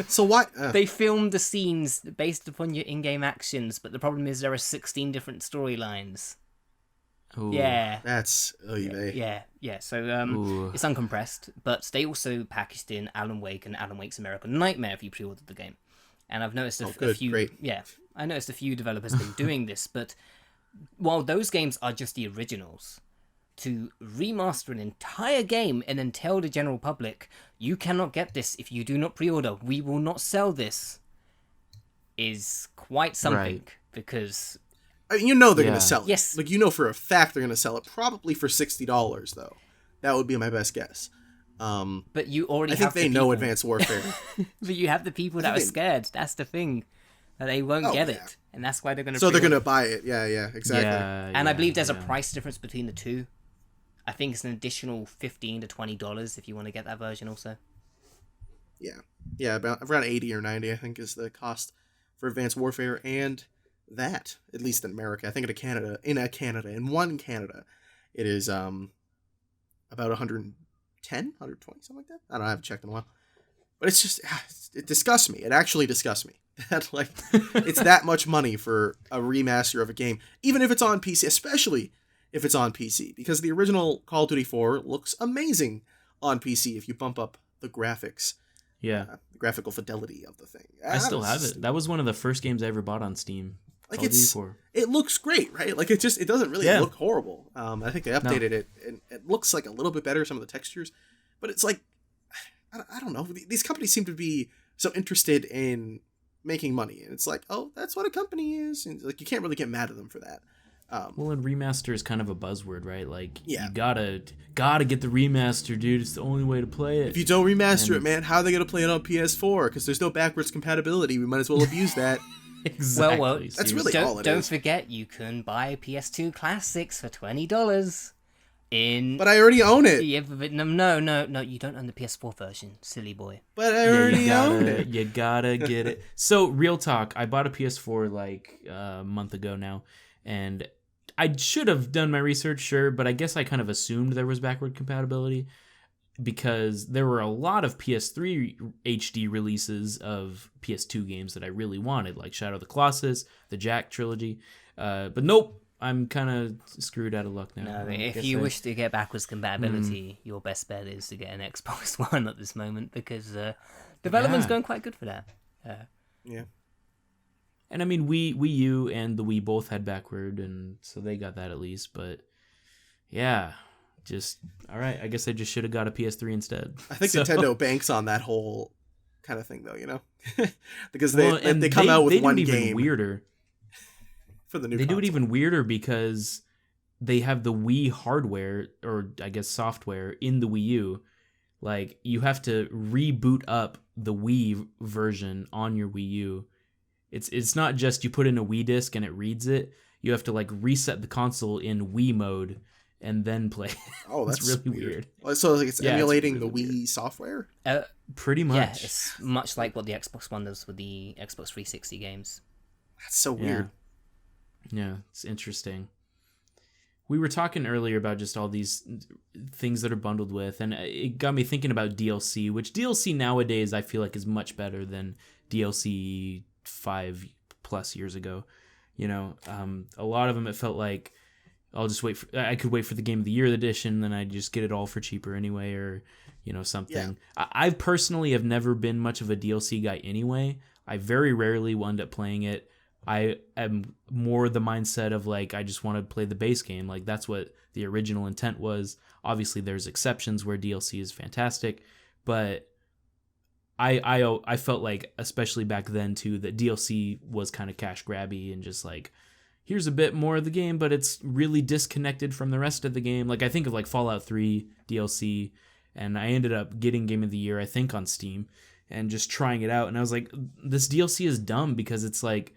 So why? They filmed the scenes based upon your in-game actions, but the problem is there are 16 different storylines. Ooh. Yeah. That's Yeah. So Ooh. it's uncompressed, but they also packaged in Alan Wake and Alan Wake's American Nightmare if you pre-ordered the game. And I've noticed a few. Great. Yeah, I noticed a few developers have been doing this, but while those games are just the originals, to remaster an entire game and then tell the general public, you cannot get this if you do not pre-order, we will not sell this, is quite something. Right. Because I mean, you know they're gonna sell it. Yes. Like, you know for a fact they're gonna sell it, probably for $60 though. That would be my best guess. but you already I think have they the know people. Advanced Warfare. But you have the people that are scared. That's the thing. That they won't get yeah. it, and that's why they're going to. So they're gonna buy it. Yeah, exactly. Yeah, And I believe there's a price difference between the two. I think it's an additional $15 to $20 if you want to get that version also. Yeah, about around 80 or 90, I think, is the cost for Advanced Warfare, and that, at least in America, I think in Canada, in Canada, it is about 110, 120, something like that. I don't know, I haven't checked in a while. But it's just, it disgusts me. It actually disgusts me. That, like, it's that much money for a remaster of a game, even if it's on PC, especially if it's on PC, because the original Call of Duty 4 looks amazing on PC if you bump up the graphics. Yeah. The graphical fidelity of the thing. I still have it. That was one of the first games I ever bought on Steam. Like, Call of Duty 4. it looks great, right? Like, it doesn't really look horrible. I think they updated it, and it looks like a little bit better, some of the textures, but it's like, I don't know. These companies seem to be so interested in making money, and it's like, oh, that's what a company is, and like, you can't really get mad at them for that. Well, and remaster is kind of a buzzword, right? Like, Yeah. you gotta get the remaster, dude. It's the only way to play it. If you don't remaster it, man, how are they going to play it on PS4? Because there's no backwards compatibility. We might as well abuse that. Exactly. Well, That's really all it don't is. forget, you can buy PS2 classics for $20 in... But I already own it. Yeah, but no, you don't own the PS4 version, silly boy. But I already own it. You gotta get it. So, real talk, I bought a PS4 like a month ago now, and I should have done my research, sure, but I guess I kind of assumed there was backward compatibility because there were a lot of PS3 HD releases of PS2 games that I really wanted, like Shadow of the Colossus, the Jack trilogy. But nope, I'm kind of screwed out of luck now. No, if you wish to get backwards compatibility, your best bet is to get an Xbox One at this moment, because development's going quite good for that. Yeah. And I mean, Wii U and the Wii both had backward, and so they got that at least. But yeah, just all right. I guess I just should have got a PS3 instead. I think So- Nintendo banks on that whole kind of thing, though, you know? Because Well, they and come out with they one do it even game weirder. for the new They do it console. even weirder because they have the Wii hardware, or I guess software, in the Wii U. Like, you have to reboot up the Wii version on your Wii U. It's not just you put in a Wii disc and it reads it. You have to like reset the console in Wii mode and then play. Oh, that's It's really weird. Well, so like it's Yeah, it's emulating really the Wii weird. software? Pretty much. Yeah, it's much like what the Xbox One does with the Xbox 360 games. That's so weird. Yeah, it's interesting. We were talking earlier about just all these things that are bundled with, and it got me thinking about DLC, which DLC nowadays I feel like is much better than DLC 5+ years ago. You know, a lot of them it felt like I could wait for the Game of the Year edition, then I'd just get it all for cheaper anyway, or you know, something. Yeah. I personally have never been much of a DLC guy anyway. I very rarely wound up playing it. I am more the mindset of like, I just want to play the base game. Like, that's what the original intent was. Obviously there's exceptions where DLC is fantastic, but I felt like, especially back then too, that DLC was kind of cash grabby and just like, here's a bit more of the game, but it's really disconnected from the rest of the game. Like, I think of like Fallout 3 DLC, and I ended up getting Game of the Year, I think, on Steam, and just trying it out. And I was like, this DLC is dumb because it's like,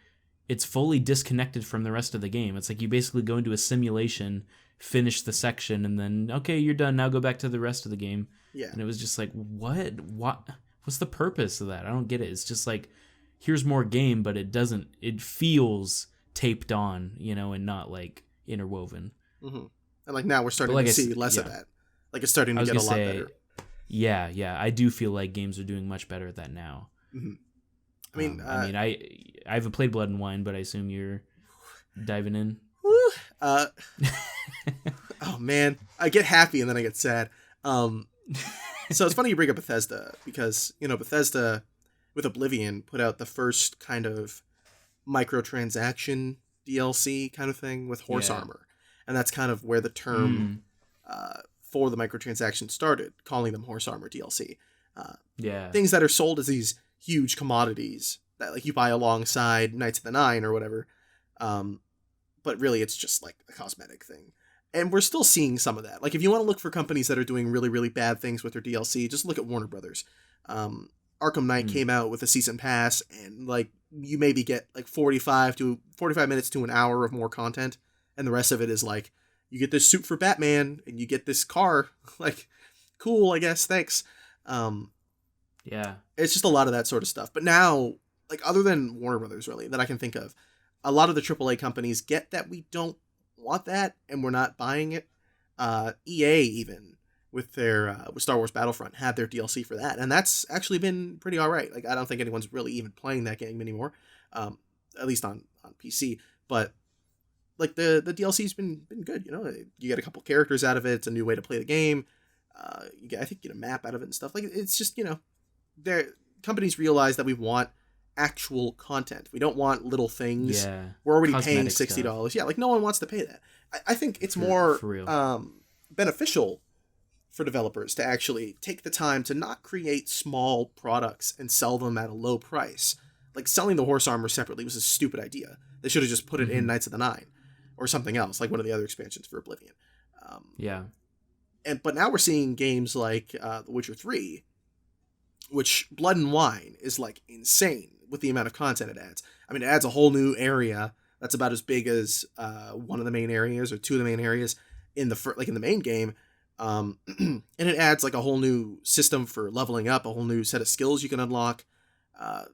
it's fully disconnected from the rest of the game. It's like you basically go into a simulation, finish the section, and then, okay, you're done. Now go back to the rest of the game. Yeah. And it was just like, what? What's the purpose of that? I don't get it. It's just like, here's more game, but it feels taped on, you know, and not like interwoven. Mm-hmm. And like now we're starting But like to I see s- less of yeah. that. Like it's starting I to was get a gonna lot say, better. Yeah, I do feel like games are doing much better at that now. Mm-hmm. I haven't played Blood and Wine, but I assume you're diving in. Oh man, I get happy and then I get sad. So it's funny you bring up Bethesda, because Bethesda with Oblivion put out the first kind of microtransaction DLC kind of thing with horse armor, and that's kind of where the term for the microtransactions started, calling them horse armor DLC. Things that are sold as these huge commodities that like you buy alongside Knights of the Nine or whatever, but really it's just like a cosmetic thing. And we're still seeing some of that. Like, if you want to look for companies that are doing really, really bad things with their DLC, just look at Warner Brothers. Arkham Knight came out with a season pass, and like you maybe get like 45 minutes to an hour of more content, and the rest of it is like you get this suit for Batman and you get this car. Like, cool, I guess. Thanks. It's just a lot of that sort of stuff. But now, like, other than Warner Brothers, really, that I can think of, a lot of the AAA companies get that we don't want that and we're not buying it. EA even with their with Star Wars Battlefront had their DLC for that, and that's actually been pretty all right. Like, I don't think anyone's really even playing that game anymore, at least on PC. But like the DLC's been good. You get a couple characters out of it. It's a new way to play the game. I think you get a map out of it and stuff. Like, it's just companies realize that we want actual content. We don't want little things. Yeah. We're already paying $60. Yeah, like no one wants to pay that. I think it's more beneficial for developers to actually take the time to not create small products and sell them at a low price. Like, selling the horse armor separately was a stupid idea. They should have just put it in Knights of the Nine or something else, like one of the other expansions for Oblivion. But now we're seeing games like The Witcher 3, which Blood and Wine is like insane with the amount of content it adds. I mean, it adds a whole new area that's about as big as one of the main areas or two of the main areas in the main game. And it adds like a whole new system for leveling up, a whole new set of skills you can unlock,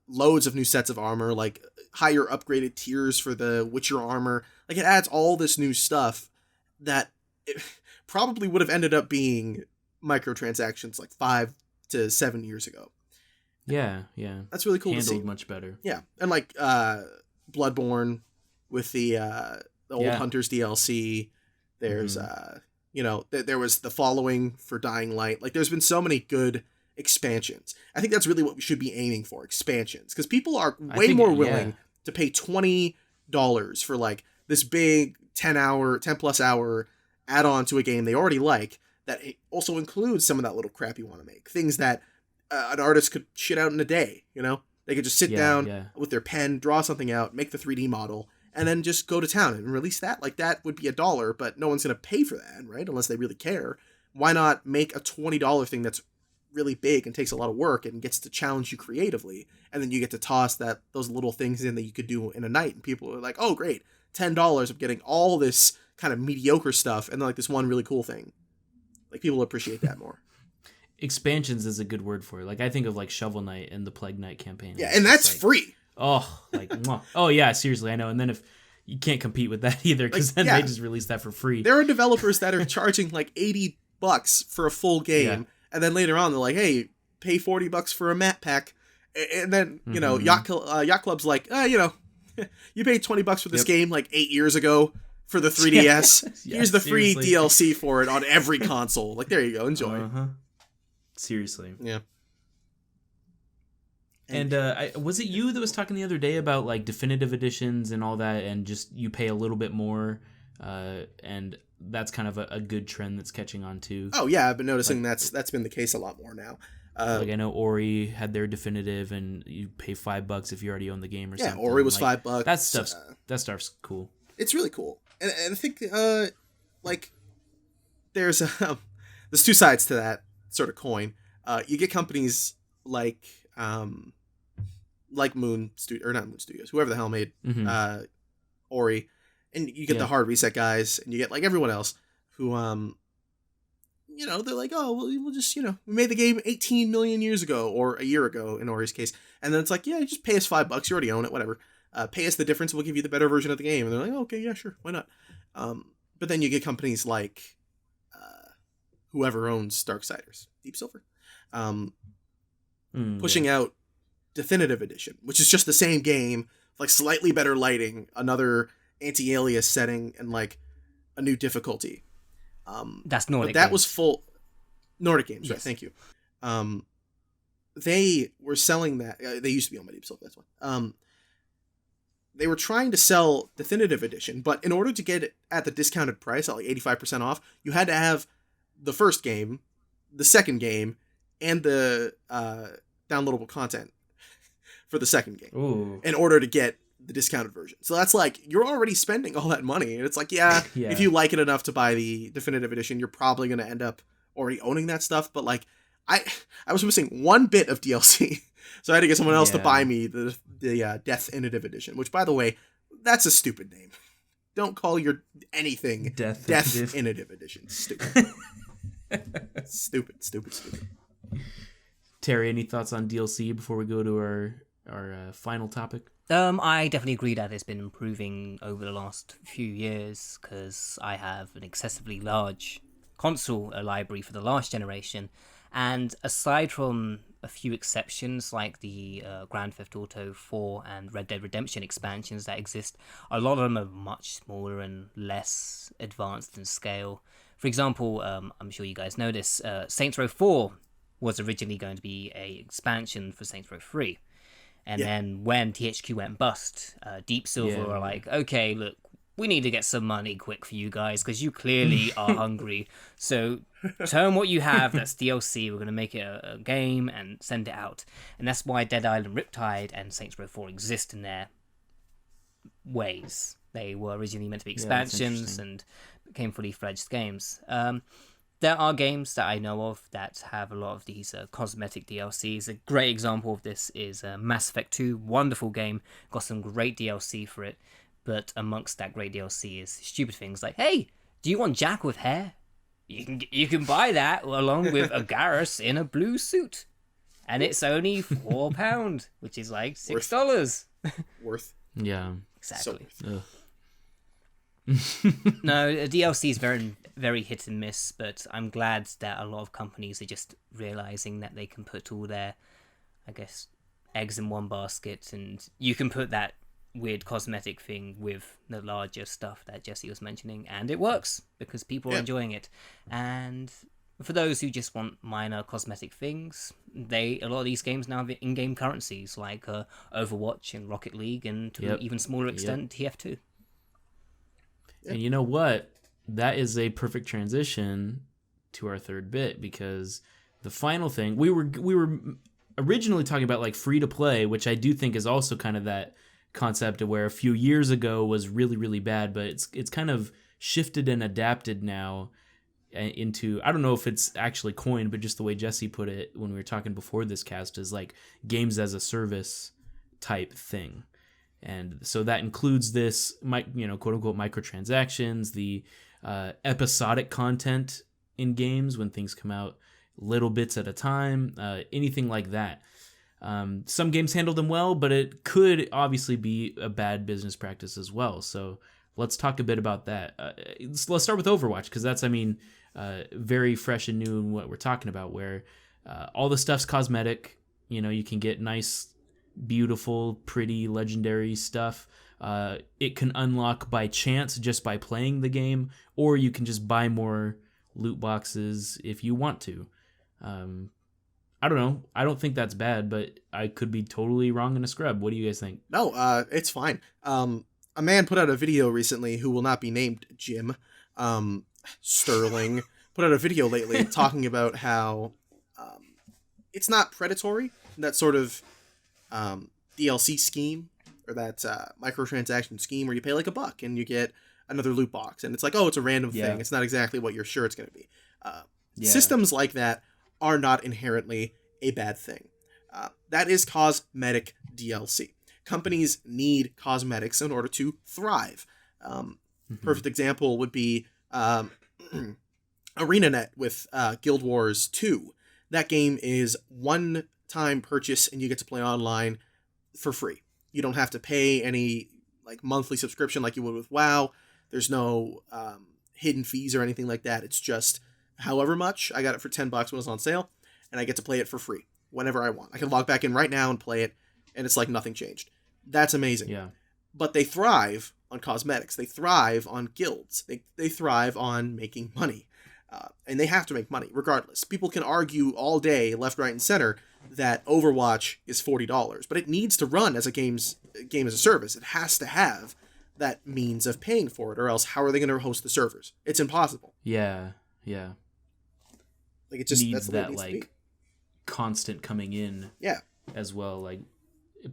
loads of new sets of armor, like higher upgraded tiers for the Witcher armor. Like, it adds all this new stuff that it probably would have ended up being microtransactions like 5 to 7 years ago. Yeah. That's really cool to see. Handled much better. Yeah. And like Bloodborne with the old Hunters DLC. There's there was the Following for Dying Light. Like, there's been so many good expansions. I think that's really what we should be aiming for, expansions, because people are way more willing to pay $20 for like this big 10 plus hour add-on to a game they already like, that also includes some of that little crap you want to make. Things that an artist could shit out in a day, They could just sit down with their pen, draw something out, make the 3D model, and then just go to town and release that. Like, that would be $1, but no one's going to pay for that, right? Unless they really care. Why not make a $20 thing that's really big and takes a lot of work and gets to challenge you creatively, and then you get to toss those little things in that you could do in a night, and people are like, oh, great, $10 of getting all this kind of mediocre stuff, and then like this one really cool thing. Like, people appreciate that more. Expansions is a good word for it. Like, I think of like Shovel Knight and the Plague Knight campaign. Yeah, and that's like, free. Oh, like, oh yeah, seriously, I know. And then if you can't compete with that either, because then they just release that for free. There are developers that are charging like $80 for a full game, and then later on they're like, hey, pay $40 for a map pack, and then Yacht Club's like, you paid $20 for this game like 8 years ago for the 3DS. Here's the free DLC for it on every console. Like, there you go, enjoy. Seriously. Yeah. And was it you that was talking the other day about like definitive editions and all that, and just you pay a little bit more, and that's kind of a good trend that's catching on too? Oh yeah, I've been noticing that's been the case a lot more now. Like, I know Ori had their definitive, and you pay $5 if you already own the game or something. Yeah, Ori was like, $5. That stuff's cool. It's really cool, and I think like there's two sides to that sort of coin. You get companies like not Moon Studios, whoever the hell made Ori, and you get the hard reset guys, and you get like everyone else who they're like, oh, well, we'll just we made the game 18 million years ago or a year ago in Ori's case, and then it's like, yeah, just pay us $5, you already own it, whatever. Pay us the difference, we'll give you the better version of the game. And they're like, oh, okay, yeah, sure, why not? But then you get companies like whoever owns Darksiders, Deep Silver, pushing out Definitive Edition, which is just the same game, like slightly better lighting, another anti-alias setting, and like a new difficulty. That's Nordic. But that games. was full Nordic games, Yes. right? Thank you. They were selling that. They used to be on my Deep Silver. That's why. They were trying to sell Definitive Edition, but in order to get it at the discounted price, at like 85% off, you had to have the first game, the second game, and the downloadable content for the second game. Ooh. In order to get the discounted version. So that's like, you're already spending all that money. And it's like, yeah, Yeah. if you like it enough to buy the Definitive Edition, you're probably going to end up already owning that stuff. But like, I was missing one bit of DLC. So I had to get someone else to Yeah. buy me the Definitive Edition, which, by the way, that's a stupid name. Don't call your anything Definitive Edition. Stupid. Stupid. Terry, any thoughts on DLC before we go to our final topic? I definitely agree that it's been improving over the last few years because I have an excessively large console library for the last generation, and aside from a few exceptions like the Grand Theft Auto 4 and Red Dead Redemption expansions that exist, a lot of them are much smaller and less advanced in scale. For example, I'm sure you guys know this, Saints Row 4 was originally going to be a expansion for Saints Row 3. And then when THQ went bust, Deep Silver were like, okay, look, we need to get some money quick for you guys because you clearly are hungry. So turn what you have that's DLC, we're going to make it a game and send it out. And that's why Dead Island Riptide and Saints Row 4 exist in their ways. They were originally meant to be expansions and became fully fledged games. There are games that I know of that have a lot of these cosmetic DLCs. A great example of this is Mass Effect 2. Wonderful game. Got some great DLC for it. But amongst that great DLC is stupid things like, hey, do you want Jack with hair? You can buy that along with a Garrus in a blue suit. And it's only £4, which is like $6. Worth. Yeah. Exactly. So No, DLC is very, very hit and miss, but I'm glad that a lot of companies are just realizing that they can put all their, I guess, eggs in one basket, and you can put that weird cosmetic thing with the larger stuff that Jesse was mentioning, and it works because people are enjoying it. And for those who just want minor cosmetic things, a lot of these games now have in-game currencies like Overwatch and Rocket League, and to an even smaller extent TF2. And you know what? That is a perfect transition to our third bit, because the final thing, we were originally talking about like free to play, which I do think is also kind of that concept of where a few years ago was really, really bad, but it's kind of shifted and adapted now into, I don't know if it's actually coined, but just the way Jesse put it when we were talking before this cast is like games as a service type thing. And so that includes this, quote unquote microtransactions, the episodic content in games when things come out little bits at a time, anything like that. Some games handle them well, but it could obviously be a bad business practice as well. So let's talk a bit about that. Let's start with Overwatch, because that's, very fresh and new in what we're talking about, where all the stuff's cosmetic. You can get nice, beautiful, pretty, legendary stuff. It can unlock by chance just by playing the game, or you can just buy more loot boxes if you want to. I don't know. I don't think that's bad, but I could be totally wrong in a scrub. What do you guys think? No, it's fine. A man put out a video recently who will not be named Jim, Sterling, put out a video lately talking about how it's not predatory, that sort of DLC scheme, or that microtransaction scheme where you pay like $1 and you get another loot box, and it's like, oh, it's a random thing. It's not exactly what you're sure it's going to be. Systems like that are not inherently a bad thing. That is cosmetic DLC. Companies need cosmetics in order to thrive. Perfect example would be ArenaNet with Guild Wars 2. That game is one-time purchase, and you get to play online for free. You don't have to pay any like monthly subscription like you would with WoW. There's no hidden fees or anything like that. It's just however much. I got it for $10 when it was on sale, and I get to play it for free whenever I want. I can log back in right now and play it, and it's like nothing changed. That's amazing. Yeah. But they thrive on cosmetics. They thrive on guilds. They thrive on making money. And they have to make money, regardless. People can argue all day, left, right, and center, that Overwatch is $40, but it needs to run as a game as a service. It has to have that means of paying for it, or else how are they going to host the servers? It's impossible. Yeah. Like, it just needs that's the way it that needs to like be. constant coming in. Yeah. As well, like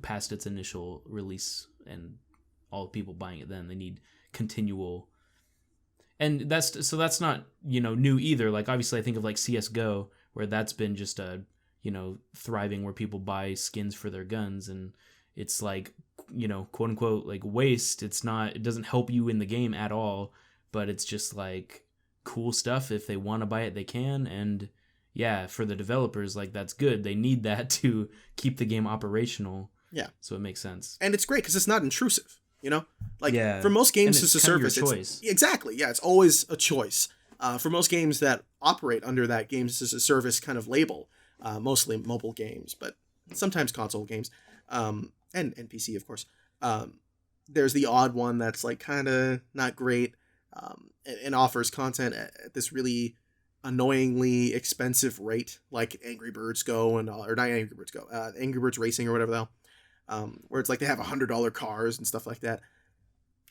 past its initial release and all the people buying it. Then they need continual. And that's not, new either. Like, obviously I think of like CSGO, where that's been just a, thriving, where people buy skins for their guns, and it's like, quote unquote, like waste. It doesn't help you in the game at all, but it's just like cool stuff. If they want to buy it, they can. And yeah, for the developers, like, that's good. They need that to keep the game operational. Yeah. So it makes sense. And it's great because it's not intrusive. Like, yeah. for most games as a service, it's exactly. Yeah, it's always a choice. For most games that operate under that games as a service kind of label, mostly mobile games, but sometimes console games, and PC, of course. There's the odd one that's like kind of not great, and offers content at this really annoyingly expensive rate, like Angry Birds Go or not Angry Birds Go, Angry Birds Racing or whatever the hell. Where it's like they have $100 cars and stuff like that.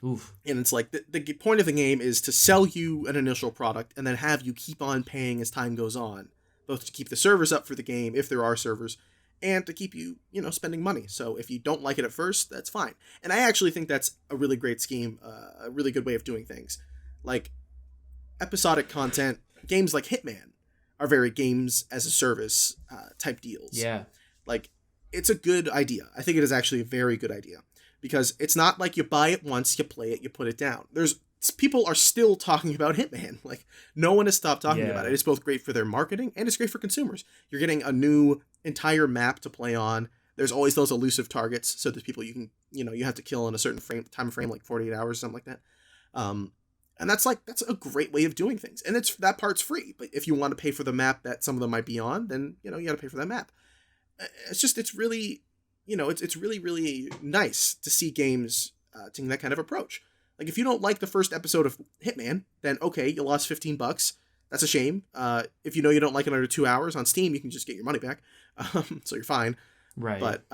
Oof. And it's like the point of the game is to sell you an initial product and then have you keep on paying as time goes on, both to keep the servers up for the game, if there are servers, and to keep you, spending money. So if you don't like it at first, that's fine. And I actually think that's a really great scheme, a really good way of doing things. Like, episodic content, games like Hitman are very games as a service type deals. Yeah. Like, it's a good idea. I think it is actually a very good idea, because it's not like you buy it once, you play it, you put it down. People are still talking about Hitman. Like, no one has stopped talking about it. It's both great for their marketing and it's great for consumers. You're getting a new entire map to play on. There's always those elusive targets. So there's people you can, you have to kill in a certain time frame, like 48 hours, something like that. And that's a great way of doing things. And that part's free. But if you want to pay for the map that some of them might be on, then, you got to pay for that map. It's really, it's really, really nice to see games taking that kind of approach. Like, if you don't like the first episode of Hitman, then okay, you lost $15. That's a shame. If you don't like it under 2 hours on Steam, you can just get your money back. So you're fine. Right. But,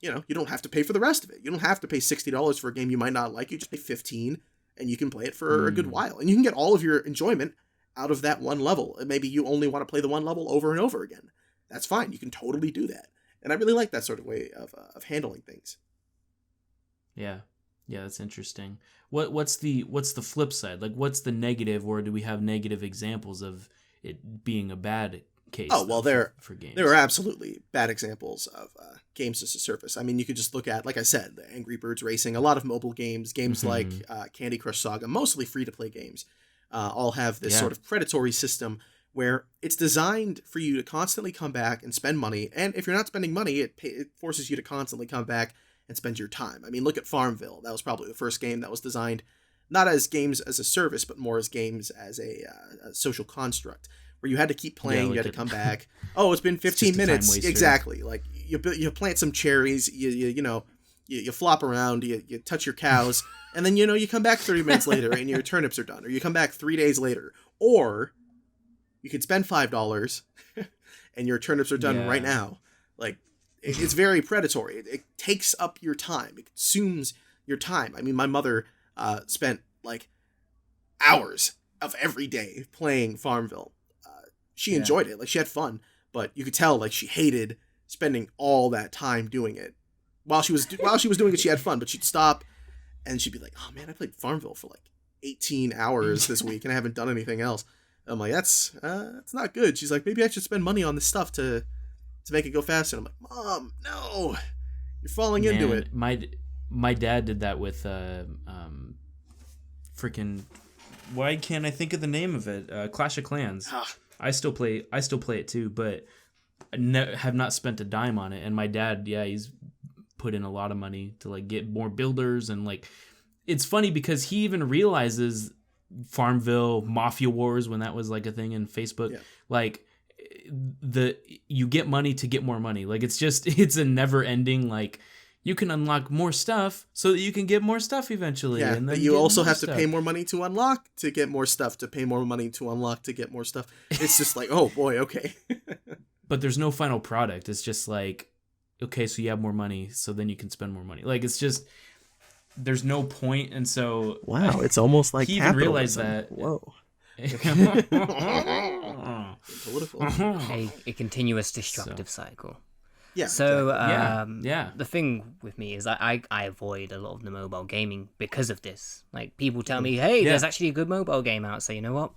you don't have to pay for the rest of it. You don't have to pay $60 for a game you might not like. You just pay $15 and you can play it for a good while. And you can get all of your enjoyment out of that one level. And maybe you only want to play the one level over and over again. That's fine. You can totally do that. And I really like that sort of way of handling things. Yeah. Yeah, that's interesting. What's the flip side? Like, what's the negative, or do we have negative examples of it being a bad case? Oh, well, for games. There are absolutely bad examples of games as a service. I mean, you could just look at, like I said, the Angry Birds Racing, a lot of mobile games like Candy Crush Saga, mostly free-to-play games, all have this sort of predatory system where it's designed for you to constantly come back and spend money. And if you're not spending money, it forces you to constantly come back and spend your time. I mean, look at Farmville. That was probably the first game that was designed not as games as a service, but more as games as a social construct, where you had to keep playing, you had to come back. Oh, it's been 15 minutes. Exactly. Like, you plant some cherries, you flop around, you touch your cows, and then, you come back 30 minutes later and your turnips are done, or you come back 3 days later, or you could spend $5 and your turnips are done right now. Like, it's very predatory. It takes up your time. It consumes your time. I mean, my mother spent like hours of every day playing Farmville. She enjoyed it. Like, she had fun, but you could tell, like, she hated spending all that time doing it. While she was doing it, she had fun, but she'd stop and she'd be like, "Oh man, I played Farmville for like 18 hours this week and I haven't done anything else." I'm like, that's not good. She's like, "Maybe I should spend money on this stuff to make it go faster." And I'm like, "Mom, no, you're falling into it." My dad did that with freaking, why can't I think of the name of it? Clash of Clans. I still play it too, but have not spent a dime on it. And my dad, he's put in a lot of money to like get more builders, and like, it's funny because he even realizes Farmville, Mafia Wars, when that was like a thing in Facebook, like, you get money to get more money. Like it's a never ending, like you can unlock more stuff so that you can get more stuff eventually. Yeah, and then but you also have stuff. to pay more money to unlock to get more stuff, to pay more money to unlock to get more stuff. It's just like, oh boy, okay. But there's no final product. It's just like, okay, so you have more money, so then you can spend more money. Like, it's just, there's no point, and so... Wow, it's almost like he even realized capitalism. that. Whoa. Political. A continuous destructive cycle. Yeah. So exactly. Yeah. the thing with me is I avoid a lot of the mobile gaming because of this. Like, people tell me, hey, there's actually a good mobile game out, so you know what?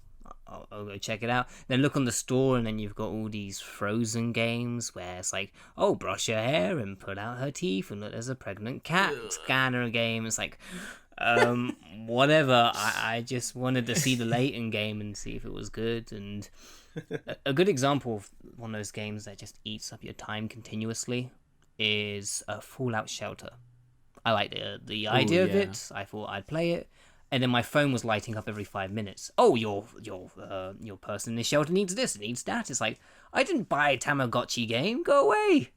I'll go check it out. Then look on the store, and then you've got all these Frozen games where it's like, oh, brush her hair and pull out her teeth, and look, there's a pregnant cat scanner game. It's like, whatever. I just wanted to see the Layton game and see if it was good. And a good example of one of those games that just eats up your time continuously is Fallout Shelter. I like the idea of it. I thought I'd play it. And then my phone was lighting up every 5 minutes. Oh, your person in the shelter needs this, it needs that. It's like, I didn't buy a Tamagotchi game. Go away.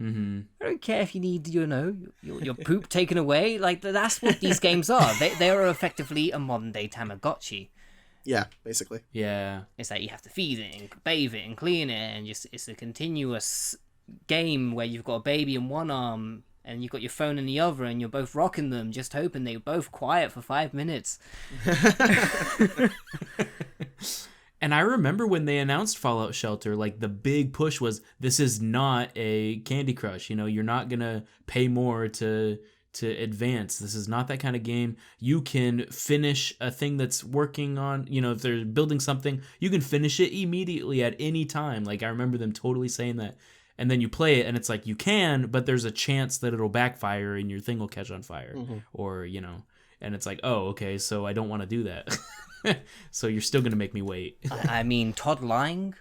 Mm-hmm. I don't care if you need, your poop taken away. Like, that's what these games are. They are effectively a modern day Tamagotchi. Yeah, basically. Yeah. It's like you have to feed it and bathe it and clean it, and just it's a continuous game where you've got a baby in one arm and you've got your phone in the other, and you're both rocking them, just hoping they're both quiet for 5 minutes. And I remember when they announced Fallout Shelter, like the big push was, this is not a Candy Crush. You're not going to pay more to advance. This is not that kind of game. You can finish a thing that's working on, if they're building something, you can finish it immediately at any time. Like, I remember them totally saying that. And then you play it, and it's like, you can, but there's a chance that it'll backfire and your thing will catch on fire. Mm-hmm. Or, and it's like, oh, okay, so I don't want to do that. So you're still going to make me wait. I mean, Todd lying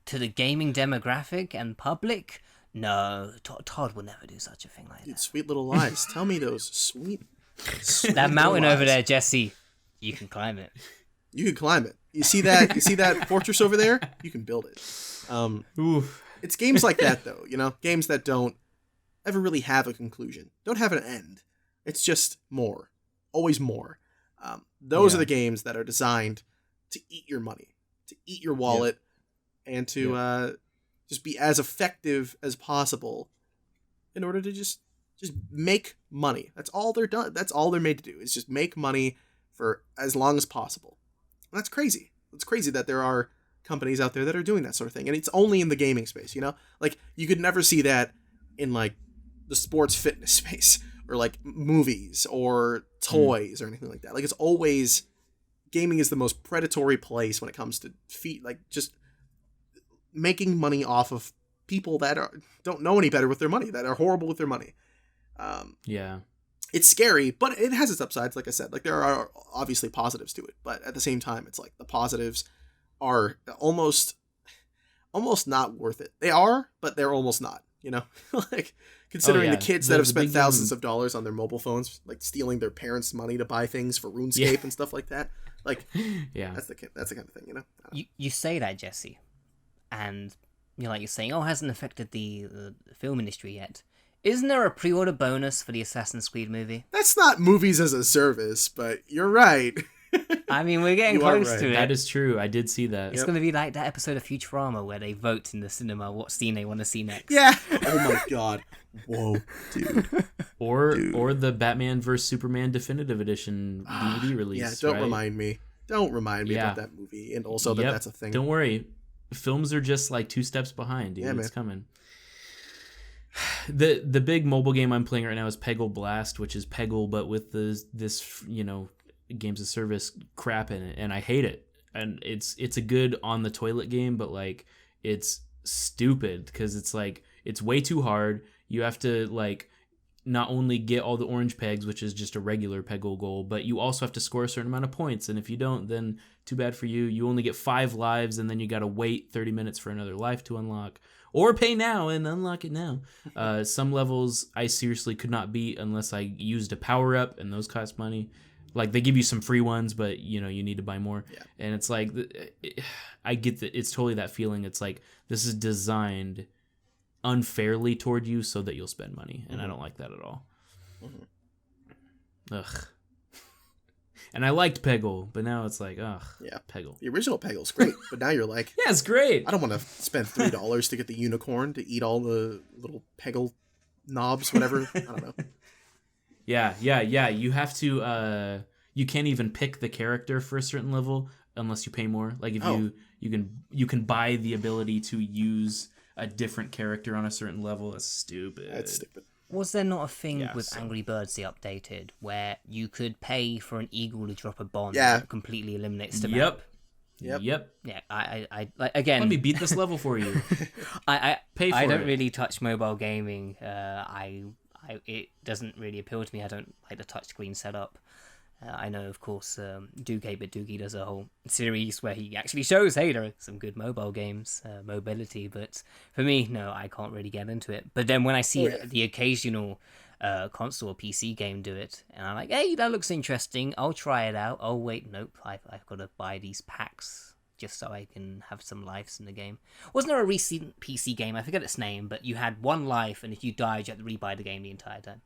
to the gaming demographic and public? No, Todd would never do such a thing like that. Sweet little lies. Tell me those sweet that mountain over there, Jesse, you can climb it. You can climb it. You see that fortress over there? You can build it. It's games like that, though, games that don't ever really have a conclusion, don't have an end. It's just more, always more. Those are the games that are designed to eat your money, to eat your wallet, and to just be as effective as possible in order to just make money. That's all they're done. That's all they're made to do, is just make money for as long as possible. And that's crazy. It's crazy that there are companies out there that are doing that sort of thing, and it's only in the gaming space. Like, you could never see that in like the sports fitness space, or like movies or toys or anything like that. Like, it's always, gaming is the most predatory place when it comes to just making money off of people that don't know any better with their money, that are horrible with their money. It's scary, but it has its upsides. Like I said, like, there are obviously positives to it, but at the same time, it's like the positives are almost not worth it. They are, but they're almost not, like, considering the kids that have spent thousands of dollars on their mobile phones, like stealing their parents' money to buy things for RuneScape and stuff like that. Like, that's the kind of thing, You say that, Jesse, and you're saying, oh, it hasn't affected the film industry yet. Isn't there a pre-order bonus for the Assassin's Creed movie? That's not movies as a service, but you're right. I mean, we're getting close to it. That is true. I did see that. It's going to be like that episode of Futurama where they vote in the cinema what scene they want to see next. Yeah. Oh my god. Whoa, dude. Or the Batman vs Superman Definitive Edition DVD release. Yeah, don't remind me. Don't remind me about that movie, and also that's a thing. Don't worry. Films are just like 2 steps behind, dude. It's coming. The big mobile game I'm playing right now is Peggle Blast, which is Peggle but with this games of service crap in it, and I hate it. And it's a good on the toilet game, but like, it's stupid because it's like, it's way too hard. You have to like not only get all the orange pegs, which is just a regular Peggle goal, but you also have to score a certain amount of points, and if you don't, then too bad for you. You only get 5 lives, and then you gotta wait 30 minutes for another life to unlock, or pay now and unlock it now. Some levels I seriously could not beat unless I used a power up, and those cost money. Like they give you some free ones, but you know you need to buy more. Yeah. And it's like I get that it's totally that feeling. It's like this is designed unfairly toward you so that you'll spend money, and I don't like that at all. Ugh. And I liked Peggle, but now it's like, ugh. Yeah. Peggle. The original Peggle's great, but now you're like, Yeah, it's great. I don't want to spend $3 to get the unicorn to eat all the little Peggle knobs, whatever. I don't know. Yeah. You have to. You can't even pick the character for a certain level unless you pay more. Like if you can buy the ability to use a different character on a certain level. That's stupid. That's stupid. Was there not a thing with Angry Birds the updated where you could pay for an eagle to drop a bomb that completely eliminates the map? Yep. Yeah, I again. Let me beat this level for you. I pay for I don't it. really touch mobile gaming. It doesn't really appeal to me. I don't like the touchscreen setup. I know, of course, Doogie does a whole series where he actually shows, hey, there are some good mobile games, mobility, but for me, no, I can't really get into it. But then when I see the occasional console or PC game do it, and I'm like, hey, that looks interesting, I'll try it out. Oh, wait, nope, I've got to buy these packs just so I can have some lives in the game. Wasn't there a recent PC game, I forget its name, but you had one life, and if you died, you had to rebuy the game the entire time?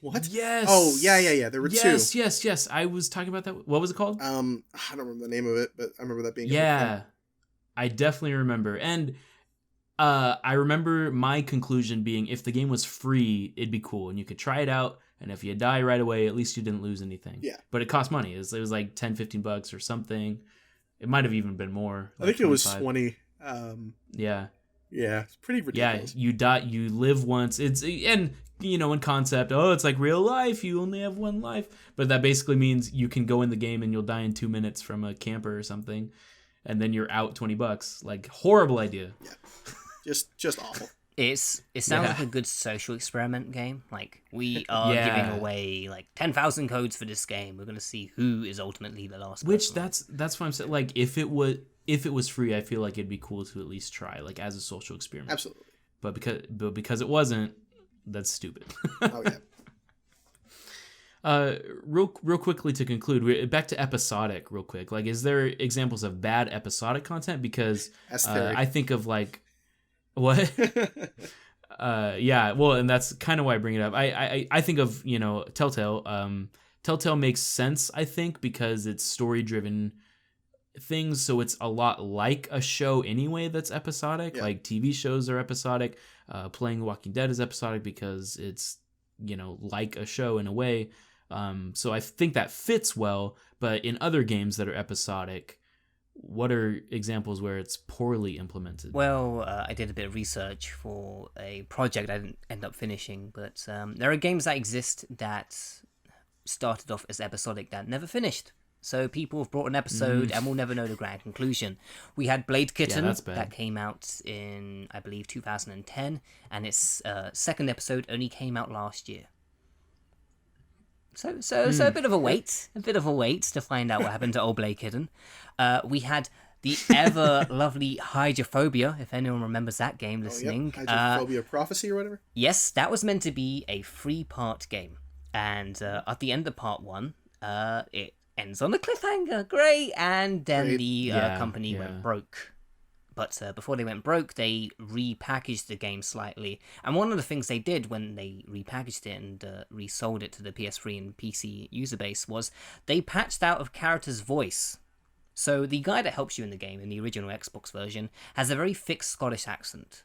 What? Yes. Oh, yeah. There were two. Yes. I was talking about that. What was it called? I don't remember the name of it, but I remember that being. Yeah, I definitely remember. And I remember my conclusion being, if the game was free, it'd be cool, and you could try it out. And if you die right away, at least you didn't lose anything. Yeah. But it cost money. It was like $10-$15 or something. It might have even been more. I think it was 25. 20. Yeah. Yeah, it's pretty ridiculous. Yeah, you die. You live once. And in concept, it's like real life. You only have one life, but that basically means you can go in the game and you'll die in 2 minutes from a camper or something, and then you're out $20. Like, horrible idea. Yeah, just awful. It sounds like a good social experiment game. Like, we are giving away like 10,000 codes for this game. We're gonna see who is ultimately the last. Which person. that's what I'm saying. Like, if it was free, I feel like it'd be cool to at least try, like, as a social experiment. Absolutely. But because it wasn't, that's stupid. Oh yeah. Real quickly to conclude, back to episodic real quick. Like, is there examples of bad episodic content? Because I think of like what? Yeah. Well, and that's kind of why I bring it up. I think of Telltale. Telltale makes sense, I think, because it's story driven things, so it's a lot like a show anyway that's episodic. Like TV shows are episodic. Playing Walking Dead is episodic because it's like a show in a way. So I think that fits well. But in other games that are episodic, what are examples where it's poorly implemented? Well, I did a bit of research for a project I didn't end up finishing, but there are games that exist that started off as episodic that never finished. So people have brought an episode and we'll never know the grand conclusion. We had Blade Kitten that came out in, I believe, 2010, and its second episode only came out last year. So a bit of a wait to find out what happened to old Blade Kitten. We had the ever lovely Hydrophobia, if anyone remembers that game listening. Hydrophobia Prophecy or whatever? Yes, that was meant to be a 3-part game. And at the end of part 1, it ends on a cliffhanger, great, and then the company went broke. But before they went broke, they repackaged the game slightly. And one of the things they did when they repackaged it and resold it to the PS3 and PC user base was they patched out of character's voice. So the guy that helps you in the game, in the original Xbox version, has a very thick Scottish accent.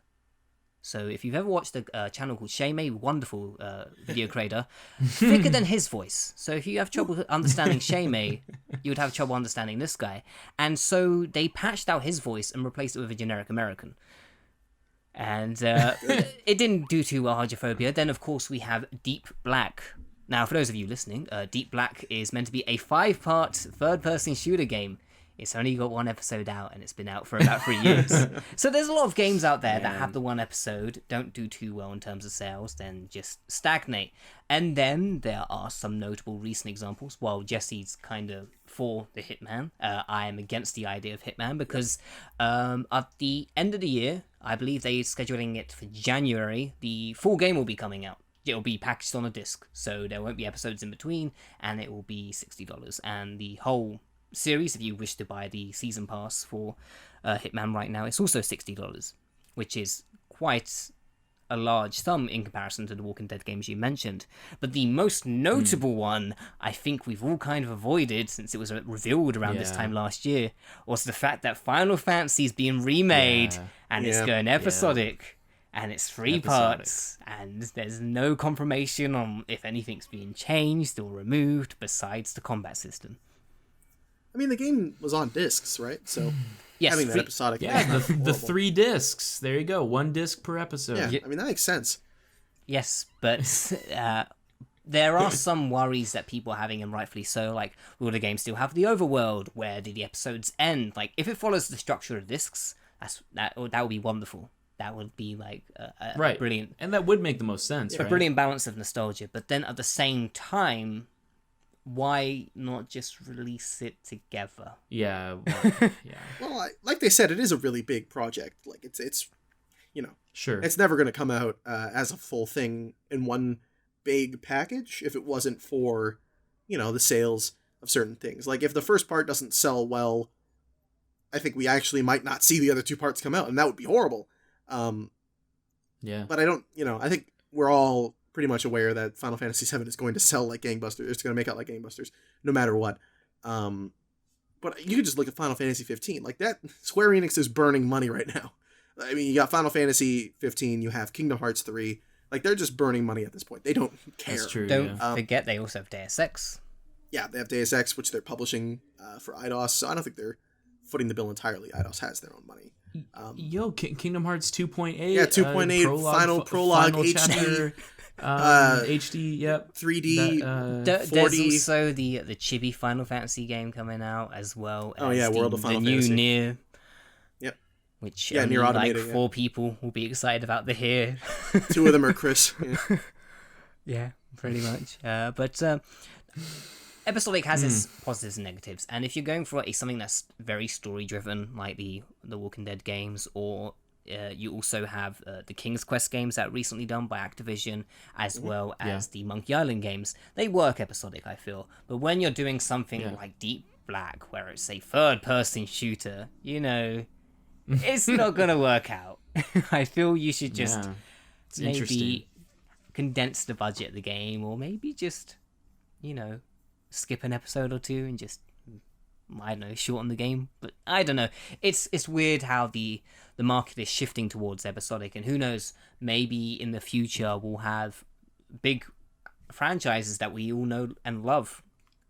So if you've ever watched a channel called Shamey, wonderful video creator, thicker than his voice. So if you have trouble understanding Shamey, you would have trouble understanding this guy. And so they patched out his voice and replaced it with a generic American. And it didn't do too well, Hydrophobia. Then, of course, we have Deep Black. Now, for those of you listening, Deep Black is meant to be a 5-part third-person shooter game. It's only got 1 episode out, and it's been out for about 3 years. So there's a lot of games out there that have the 1 episode, don't do too well in terms of sales, then just stagnate. And then there are some notable recent examples. While Jesse's kind of for the Hitman, I am against the idea of Hitman because at the end of the year, I believe they're scheduling it for January, the full game will be coming out. it'll be packaged on a disc, so there won't be episodes in between, and it will be $60. And the whole series, if you wish to buy the season pass for Hitman right now, it's also $60, which is quite a large sum in comparison to the Walking Dead games you mentioned. But the most notable one, I think we've all kind of avoided since it was revealed around this time last year, was the fact that Final Fantasy's being remade and it's going episodic and it's 3 parts and there's no confirmation on if anything's being changed or removed besides the combat system. I mean, the game was on discs, right? So yes, having that episodic, the 3 discs. There you go, 1 disc per episode. Yeah, I mean that makes sense. Yes, but there are some worries that people are having, and rightfully so. Like, will the game still have the overworld? Where do the episodes end? Like, if it follows the structure of discs, that would be wonderful. That would be like a brilliant, and that would make the most sense. A brilliant balance of nostalgia. But then at the same time, why not just release it together? Yeah. Well, like they said, it is a really big project. Like it's sure, it's never going to come out as a full thing in one big package if it wasn't for, the sales of certain things. Like if the first part doesn't sell well, I think we actually might not see the other 2 parts come out, and that would be horrible. But I don't, I think we're all pretty much aware that Final Fantasy VII is going to sell like gangbusters. It's going to make out like gangbusters, no matter what. But you could just look at Final Fantasy 15. Like that, Square Enix is burning money right now. I mean, you got Final Fantasy 15, you have Kingdom Hearts 3. Like, they're just burning money at this point. They don't care. That's true. Don't forget they also have Deus Ex. Yeah, they have Deus Ex, which they're publishing for IDOS. So I don't think they're footing the bill entirely. IDOS has their own money. Kingdom Hearts 2.8. Yeah, 2.8, final prologue, final HD. Chapter, HD, yep. 3D, 4D. There's also the chibi Final Fantasy game coming out, as well as World of Final the new Fantasy. Nier. Yep. Which Nier only Automated, 4 people will be excited about the here. 2 of them are Chris. Yeah. Yeah, pretty much. But Episodic has its positives and negatives, and if you're going for something that's very story-driven, like the Walking Dead games, or you also have the King's Quest games that are recently done by Activision, as well as the Monkey Island games, they work episodic, I feel. But when you're doing something like Deep Black, where it's a third-person shooter, it's not going to work out. I feel you should just maybe condense the budget of the game, or maybe just, skip an episode or 2 and just, I don't know, shorten the game. But I don't know. It's weird how the market is shifting towards episodic, and who knows, maybe in the future we'll have big franchises that we all know and love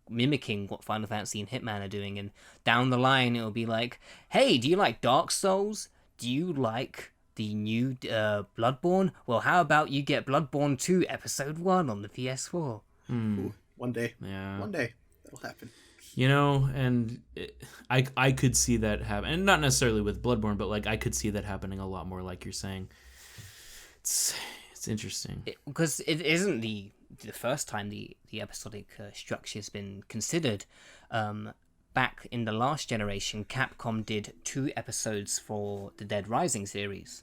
mimicking what Final Fantasy and Hitman are doing, and down the line it'll be like, hey, do you like Dark Souls? Do you like the new Bloodborne? Well, how about you get Bloodborne 2 Episode 1 on the PS4? Ooh, one day. Yeah. One day. That'll happen. And I could see that happen, and not necessarily with Bloodborne, but like I could see that happening a lot more, like you're saying. It's interesting. Because it isn't the first time the episodic structure has been considered. Back in the last generation, Capcom did 2 episodes for the Dead Rising series.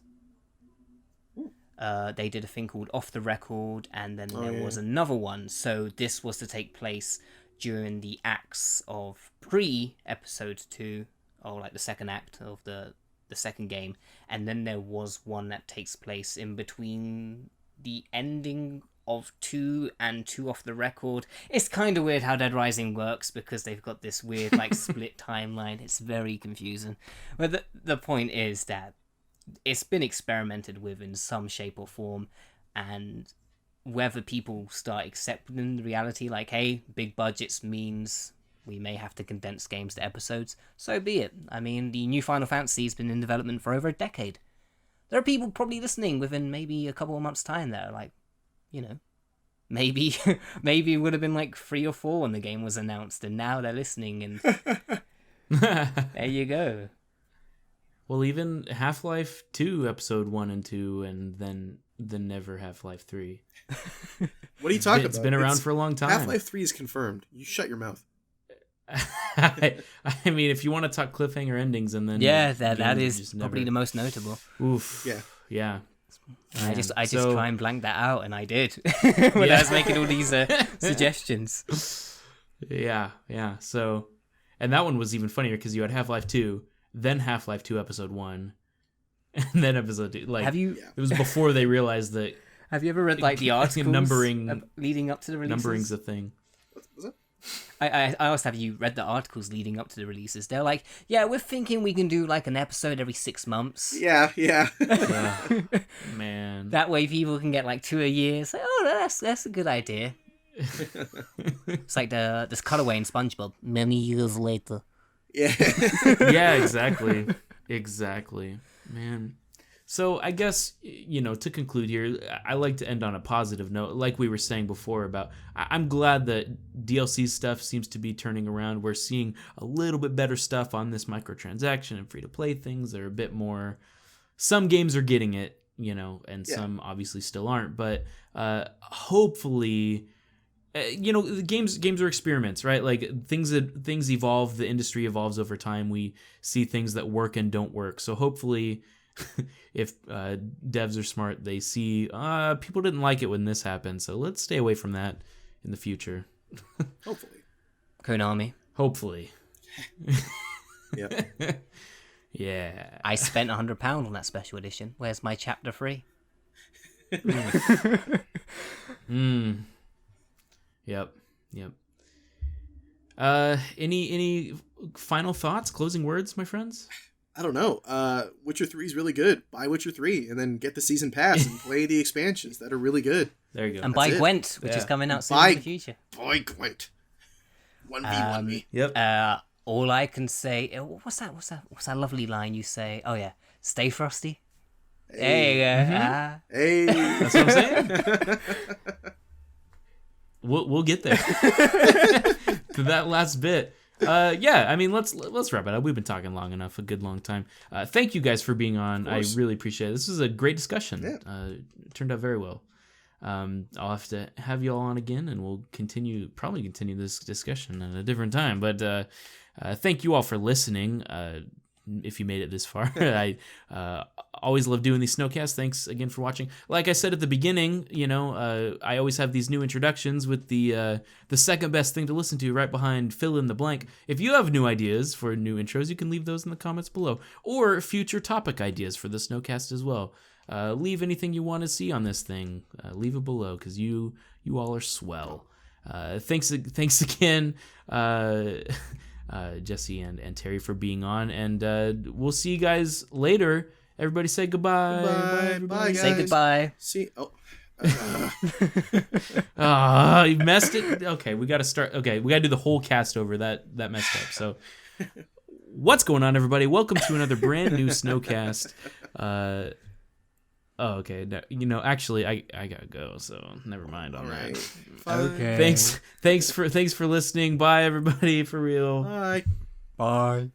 They did a thing called Off the Record, and then there was another one. So this was to take place during the acts of pre-episode 2, or like the second act of the second game, and then there was one that takes place in between the ending of 2 and 2 Off the Record. It's kind of weird how Dead Rising works, because they've got this weird split timeline. It's very confusing. But the point is that it's been experimented with in some shape or form, and whether people start accepting the reality, like, hey, big budgets means we may have to condense games to episodes, so be it. I mean, the new Final Fantasy has been in development for over a decade. There are people probably listening within maybe a couple of months' time that are like, maybe it would have been like 3 or 4 when the game was announced, and now they're listening, and there you go. Well, even Half-Life 2 Episode 1 and 2, and then never Half-Life 3. What are you talking about? It's been around for a long time. Half-Life 3 is confirmed. You shut your mouth. I mean, if you want to talk cliffhanger endings, and then that is probably the most notable. Oof. Yeah. Yeah. I just So- try and blank that out, and I did when I was making all these suggestions. Yeah. So, and that one was even funnier because you had Half-Life 2, then Half-Life 2 Episode 1, and then Episode 2. Like, Have you it was before they realized that have you ever read like the articles numbering- leading up to the releases? numbering's a thing. Was it? I also have you read the articles leading up to the releases? They're like, yeah, we're thinking we can do like an episode every 6 months. Yeah. Yeah. Man. That way people can get like 2 a year. It's like, oh, that's a good idea. It's like this cutaway in SpongeBob. Many years later. Yeah. Yeah, exactly. Man. So I guess, to conclude here, I like to end on a positive note. Like we were saying before about, I'm glad that DLC stuff seems to be turning around. We're seeing a little bit better stuff on this microtransaction and free-to-play things. They're a bit more, some games are getting it, and some obviously still aren't. But hopefully, games are experiments, right? Like things evolve, the industry evolves over time. We see things that work and don't work. So hopefully, if devs are smart, they see people didn't like it when this happened, so let's stay away from that in the future. Hopefully. Konami. Hopefully. Yep. Yeah. I spent £100 on that special edition. Where's my chapter 3? Yep. Any final thoughts, closing words, my friends? I don't know. Witcher 3 is really good. Buy Witcher 3 and then get the season pass and play the expansions that are really good. There you go. And buy it. Gwent, which is Yeah. coming out soon Buy- in the future. Boy, Gwent. 1v1 me. Yep. All I can say, what's that lovely line you say? Oh yeah, stay frosty. Hey, Hey. That's what I'm saying. We'll get there. To that last bit. I mean, let's wrap it up. We've been talking long enough, a good long time. Thank you guys for being on. I really appreciate it. This was a great discussion. Yeah. It turned out very well. I'll have to have you all on again, and we'll probably continue this discussion at a different time. But thank you all for listening. If you made it this far, I always love doing these snoCasts. Thanks again for watching. Like I said at the beginning, I always have these new introductions with the second best thing to listen to right behind fill in the blank. If you have new ideas for new intros, you can leave those in the comments below, or future topic ideas for the snoCast as well. Leave anything you want to see on this thing. Leave it below, because you all are swell. Thanks again. Jesse and Terry for being on, and we'll see you guys later. Everybody say goodbye. Bye, guys. Say goodbye. See. Oh. You messed it. Okay, we got to start. Okay, we got to do the whole cast over. That messed up. So, what's going on, everybody? Welcome to another brand new snoCast. Okay. No, actually, I gotta go. So never mind on All that. right. Fine. Okay. Thanks for listening. Bye, everybody. For real. Bye. Bye.